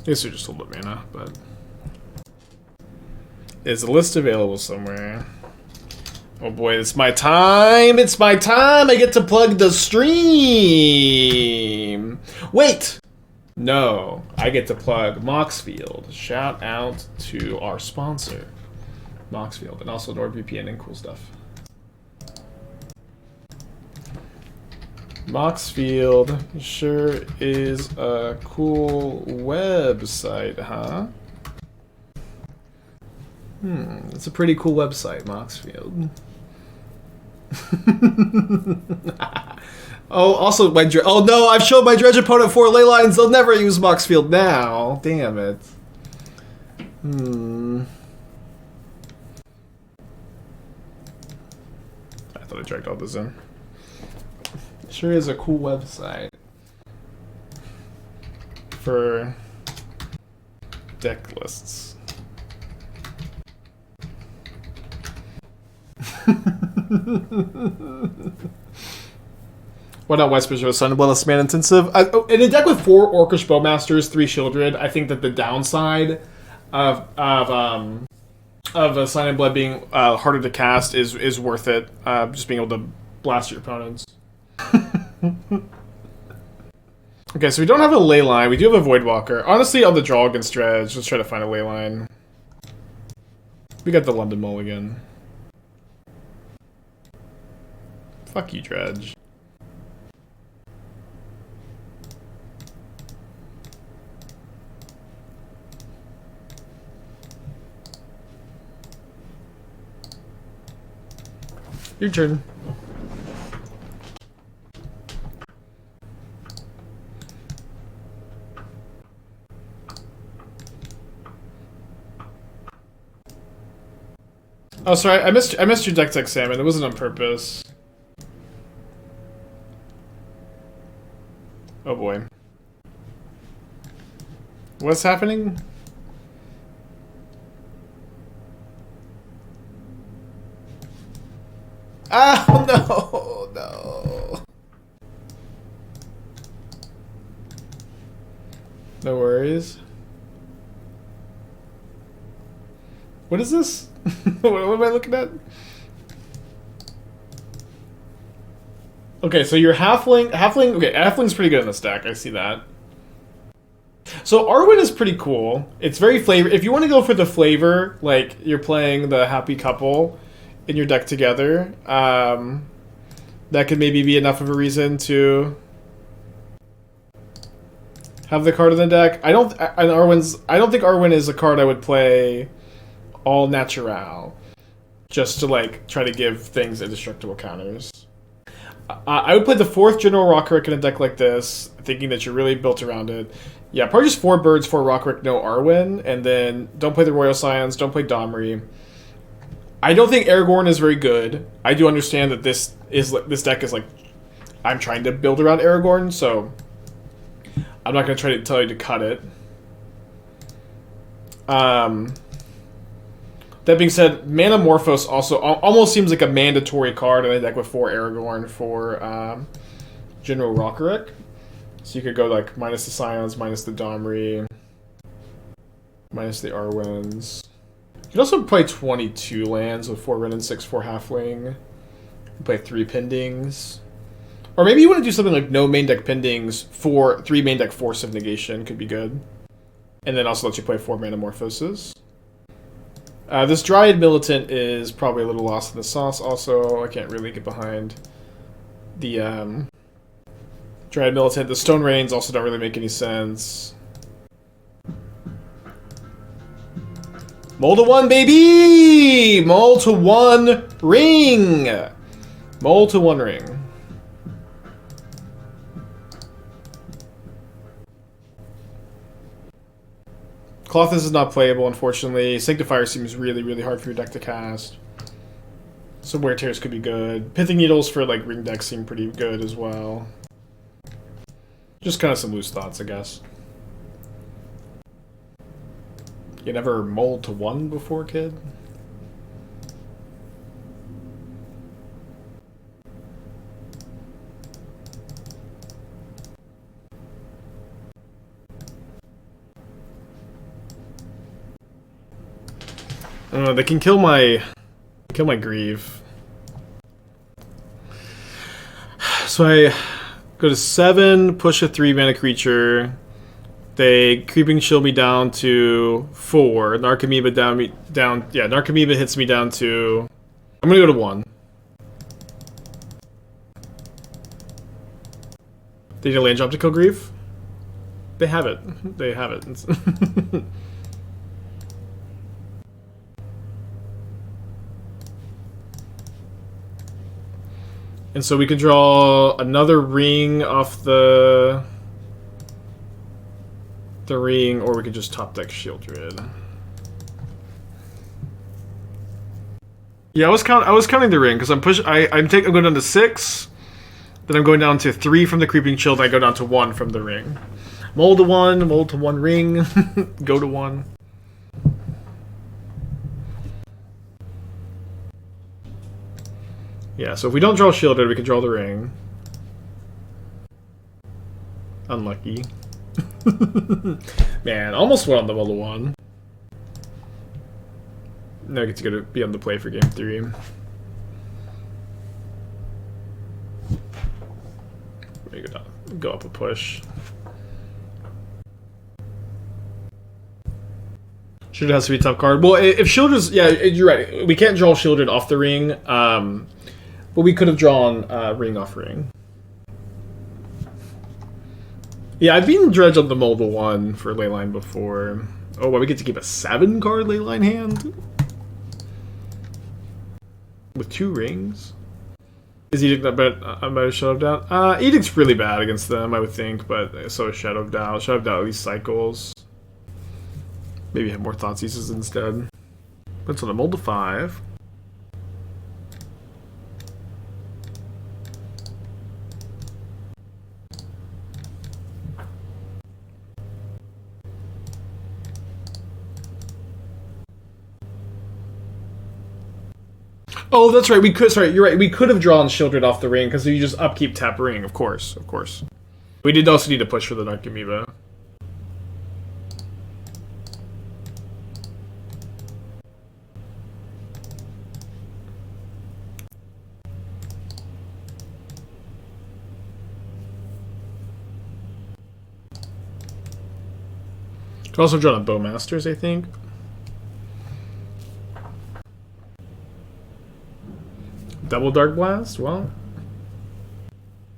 guess we just hold up mana, but is a list available somewhere? Oh boy, it's my time! It's my time! I get to plug the stream! Wait! No, I get to plug Moxfield. Shout out to our sponsor, Moxfield, and also NordVPN and cool stuff. Moxfield sure is a cool website, huh? It's a pretty cool website, Moxfield. Oh, also my oh no, I've showed my dredge opponent 4 Leylines. They'll never use Moxfield now. Damn it. I thought I dragged all this in. Sure is a cool website for deck lists. What not Westbridge Sunblood less mana intensive? In a deck with 4 Orcish Bowmasters, 3 Sheoldred, I think that the downside of a Sign in Blood being harder to cast is worth it. Just being able to blast your opponents. Okay, so we don't have a Leyline. We do have a Voidwalker. Honestly, on the draw against Dredge, let's try to find a Leyline. We got the London Mulligan. Fuck you, Dredge. Your turn. Oh, sorry, I missed your deck tech, Salmon. It wasn't on purpose. Oh boy. What's happening? Oh no, no. No worries. What is this? What am I looking at? Okay, so your halfling. Okay, halfling's pretty good in this deck. I see that. So Arwen is pretty cool. It's very flavor. If you want to go for the flavor, like you're playing the happy couple in your deck together, that could maybe be enough of a reason to have the card in the deck. I don't think Arwen is a card I would play all natural, just to like try to give things indestructible counters. I would play the 4th General Rockrick in a deck like this, thinking that you're really built around it. Yeah, probably just 4 birds, 4 Rockrick, no Arwen, and then don't play the Royal Scions, don't play Domri. I don't think Aragorn is very good. I do understand that this deck is like, I'm trying to build around Aragorn, so I'm not going to try to tell you to cut it. That being said, Manamorphose also almost seems like a mandatory card in a deck with 4 Aragorn for General Rockrick. So you could go like minus the Scions, minus the Domri, minus the Arwens. You can also play 22 lands with 4 Ren and 6 4 Halfling. You can play 3 Pendings. Or maybe you want to do something like no main deck Pendings for 3 main deck Force of Negation could be good. And then also let you play 4 Manamorphoses. This Dryad Militant is probably a little lost in the sauce also. I can't really get behind the Dryad Militant. The Stone Rains also don't really make any sense. Mole to 1, baby! Mole to 1 ring! Mole to 1 ring. Clothes is not playable, unfortunately. Sanctifier seems really, really hard for your deck to cast. Some Wear Tears could be good. Pithing Needles for like ring decks seem pretty good as well. Just kind of some loose thoughts, I guess. You never mold to 1 before, kid? I don't know, they can kill my Grieve. So I go to 7, push a 3-mana creature. They Creeping Chill me down to 4. Narcomoeba down. Yeah, Narcomoeba hits me down to. I'm gonna go to 1. They need a land drop to kill Grief? They have it. They have it. And so we can draw another ring off the ring, or we could just top deck Sheoldred. Yeah, I was counting the ring because I'm going down to 6, then I'm going down to 3 from the Creeping Chill, then I go down to 1 from the ring. Mold to 1, mold to 1 ring, go to 1. Yeah, so if we don't draw Sheoldred, we can draw the ring. Unlucky. Man, almost went on the level 1. Now I get to be on the play for game 3. Let me go up a push. Sheoldred has to be a tough card. Well, if Sheoldred's... Yeah, you're right. We can't draw Sheoldred off the ring. But we could have drawn ring off ring. Yeah, I've beaten Dredge on the mobile 1 for Leyline before. Oh, well, we get to keep a 7-card Leyline hand? With 2 rings? Is Edict not bad? I'm about to Shadow of Doubt? Edict's really bad against them, I would think, but so is Shadow of Doubt. Shadow of Doubt at least cycles. Maybe have more Thoughtseizes instead. That's on a mold to 5. Oh, that's right. We could. Sorry, you're right. We could have drawn Sheoldred off the ring because you just upkeep tap ring. Of course, of course. We did also need to push for the Narcomoeba. Could also draw on Bowmasters, I think. Double Dark Blast? Well,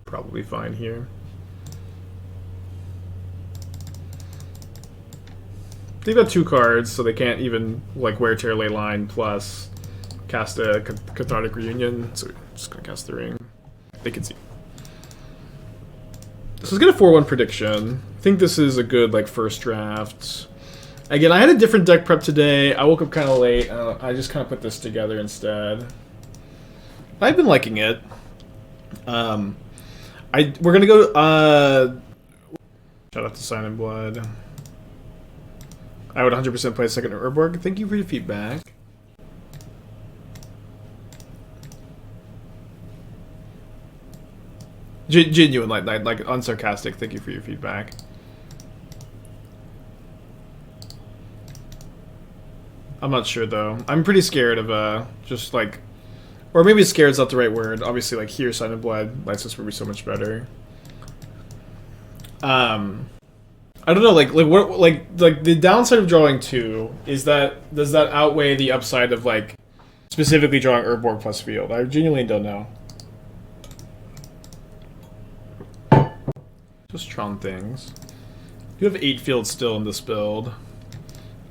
probably fine here. They've got 2 cards, so they can't even like Wear Tear Leyline plus cast a Cathartic Reunion. So we're just gonna cast the ring. They can see. So let's get a 4-1 prediction. I think this is a good like first draft. Again, I had a different deck prep today. I woke up kind of late. I just kind of put this together instead. I've been liking it. We're gonna go. Shout out to Sign in Blood. I would 100% play second Urborg. Thank you for your feedback. Genuine, like unsarcastic. Thank you for your feedback. I'm not sure though. I'm pretty scared of just like. Or maybe scared's not the right word. Obviously, like here, Sign of Blood lets us be so much better. I don't know, like the downside of drawing 2 is that does that outweigh the upside of like specifically drawing Urborg plus Field? I genuinely don't know. Just Tron things. You have 8 fields still in this build.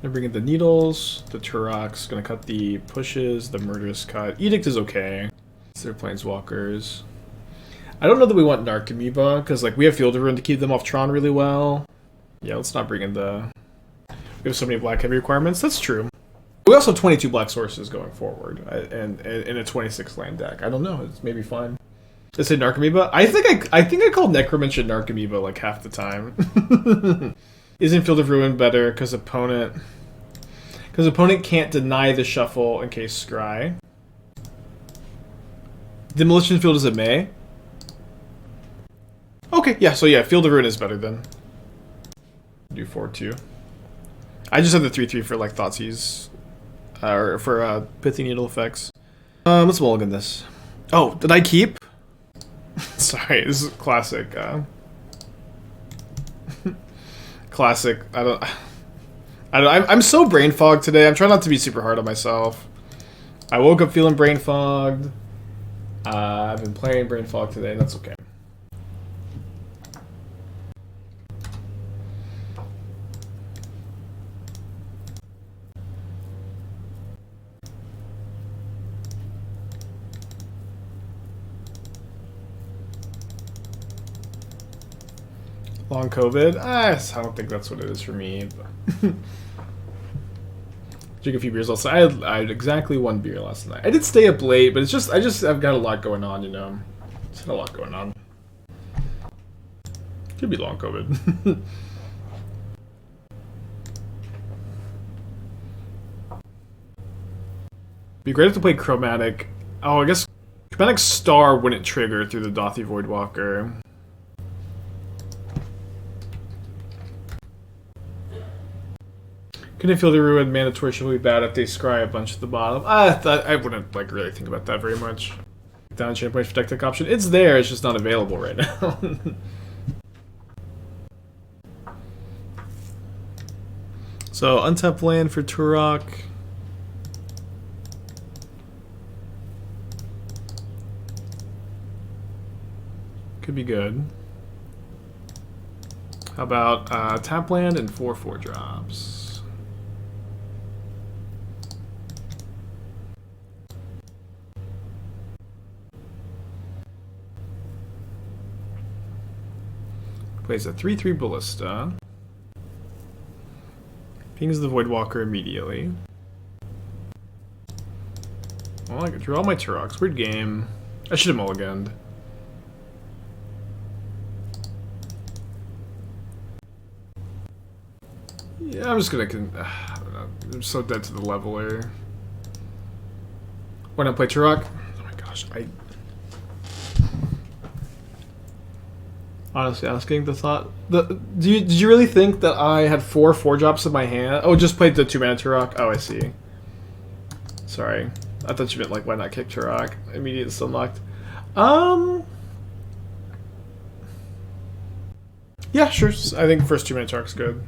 I'm bringing the Needles, the Tourach's gonna cut the pushes, the Murderous Cut. Edict is okay. They're Planeswalkers. I don't know that we want Narcomoeba, because like we have Field of Ruin to keep them off Tron really well. Yeah, let's not bring in the... We have so many black heavy requirements. That's true. We also have 22 black sources going forward, and in a 26 land deck. I don't know. It's maybe fine. Let's say Narcomoeba. I think I called Necromentia Narcomoeba like half the time. Isn't Field of Ruin better because opponent can't deny the shuffle in case scry? Demolition Field is a May? Okay, yeah, so yeah, Field of Ruin is better then. Do 4-2. I just have the 3-3 for like Thoughtseize. or for Pithing Needle effects. Let's mulligan this. Oh, did I keep? Sorry, this is classic. Classic. I'm so brain fogged today. I'm trying not to be super hard on myself. I woke up feeling brain fogged. I've been playing brain fog today. That's okay. Long COVID? I don't think that's what it is for me. Drink a few beers last night. I had exactly 1 beer last night. I did stay up late, but it's just I've got a lot going on, you know. Just had a lot going on. Could be long COVID. Be great to play Chromatic. Oh, I guess Chromatic Star wouldn't trigger through the Dauthi Voidwalker. Couldn't feel the ruin mandatory should be bad if they scry a bunch at the bottom. I wouldn't like really think about that very much. Down chain point for deck tech option. It's there, it's just not available right now. So untap land for Tourach. Could be good. How about tap land and 4/4 drops? Plays a 3/3 Ballista. Pings the Voidwalker immediately. Well, I could draw all my Tourachs. Weird game. I should have mulliganed. Yeah, I'm just gonna. I don't know. I'm so dead to the leveler. When I play Tourach, oh my gosh, honestly asking the thought. Did you really think that I had 4/4 drops in my hand? Oh, just played the 2-mana Tourach. Oh, I see. Sorry, I thought you meant like why not kick Tourach? Immediate still knocked. Yeah, sure. I think first 2-mana Tourach's good.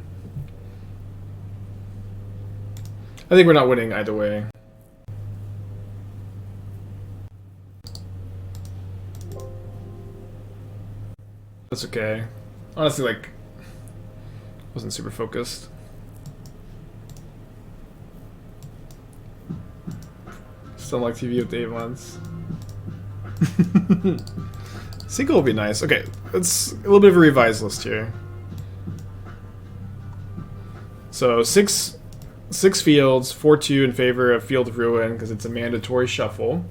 I think we're not winning either way. That's okay. Honestly, like, wasn't super focused. Still like TV with 8 months. Single will be nice. Okay, it's a little bit of a revised list here. So six fields, 4/2 in favor of Field of Ruin because it's a mandatory shuffle.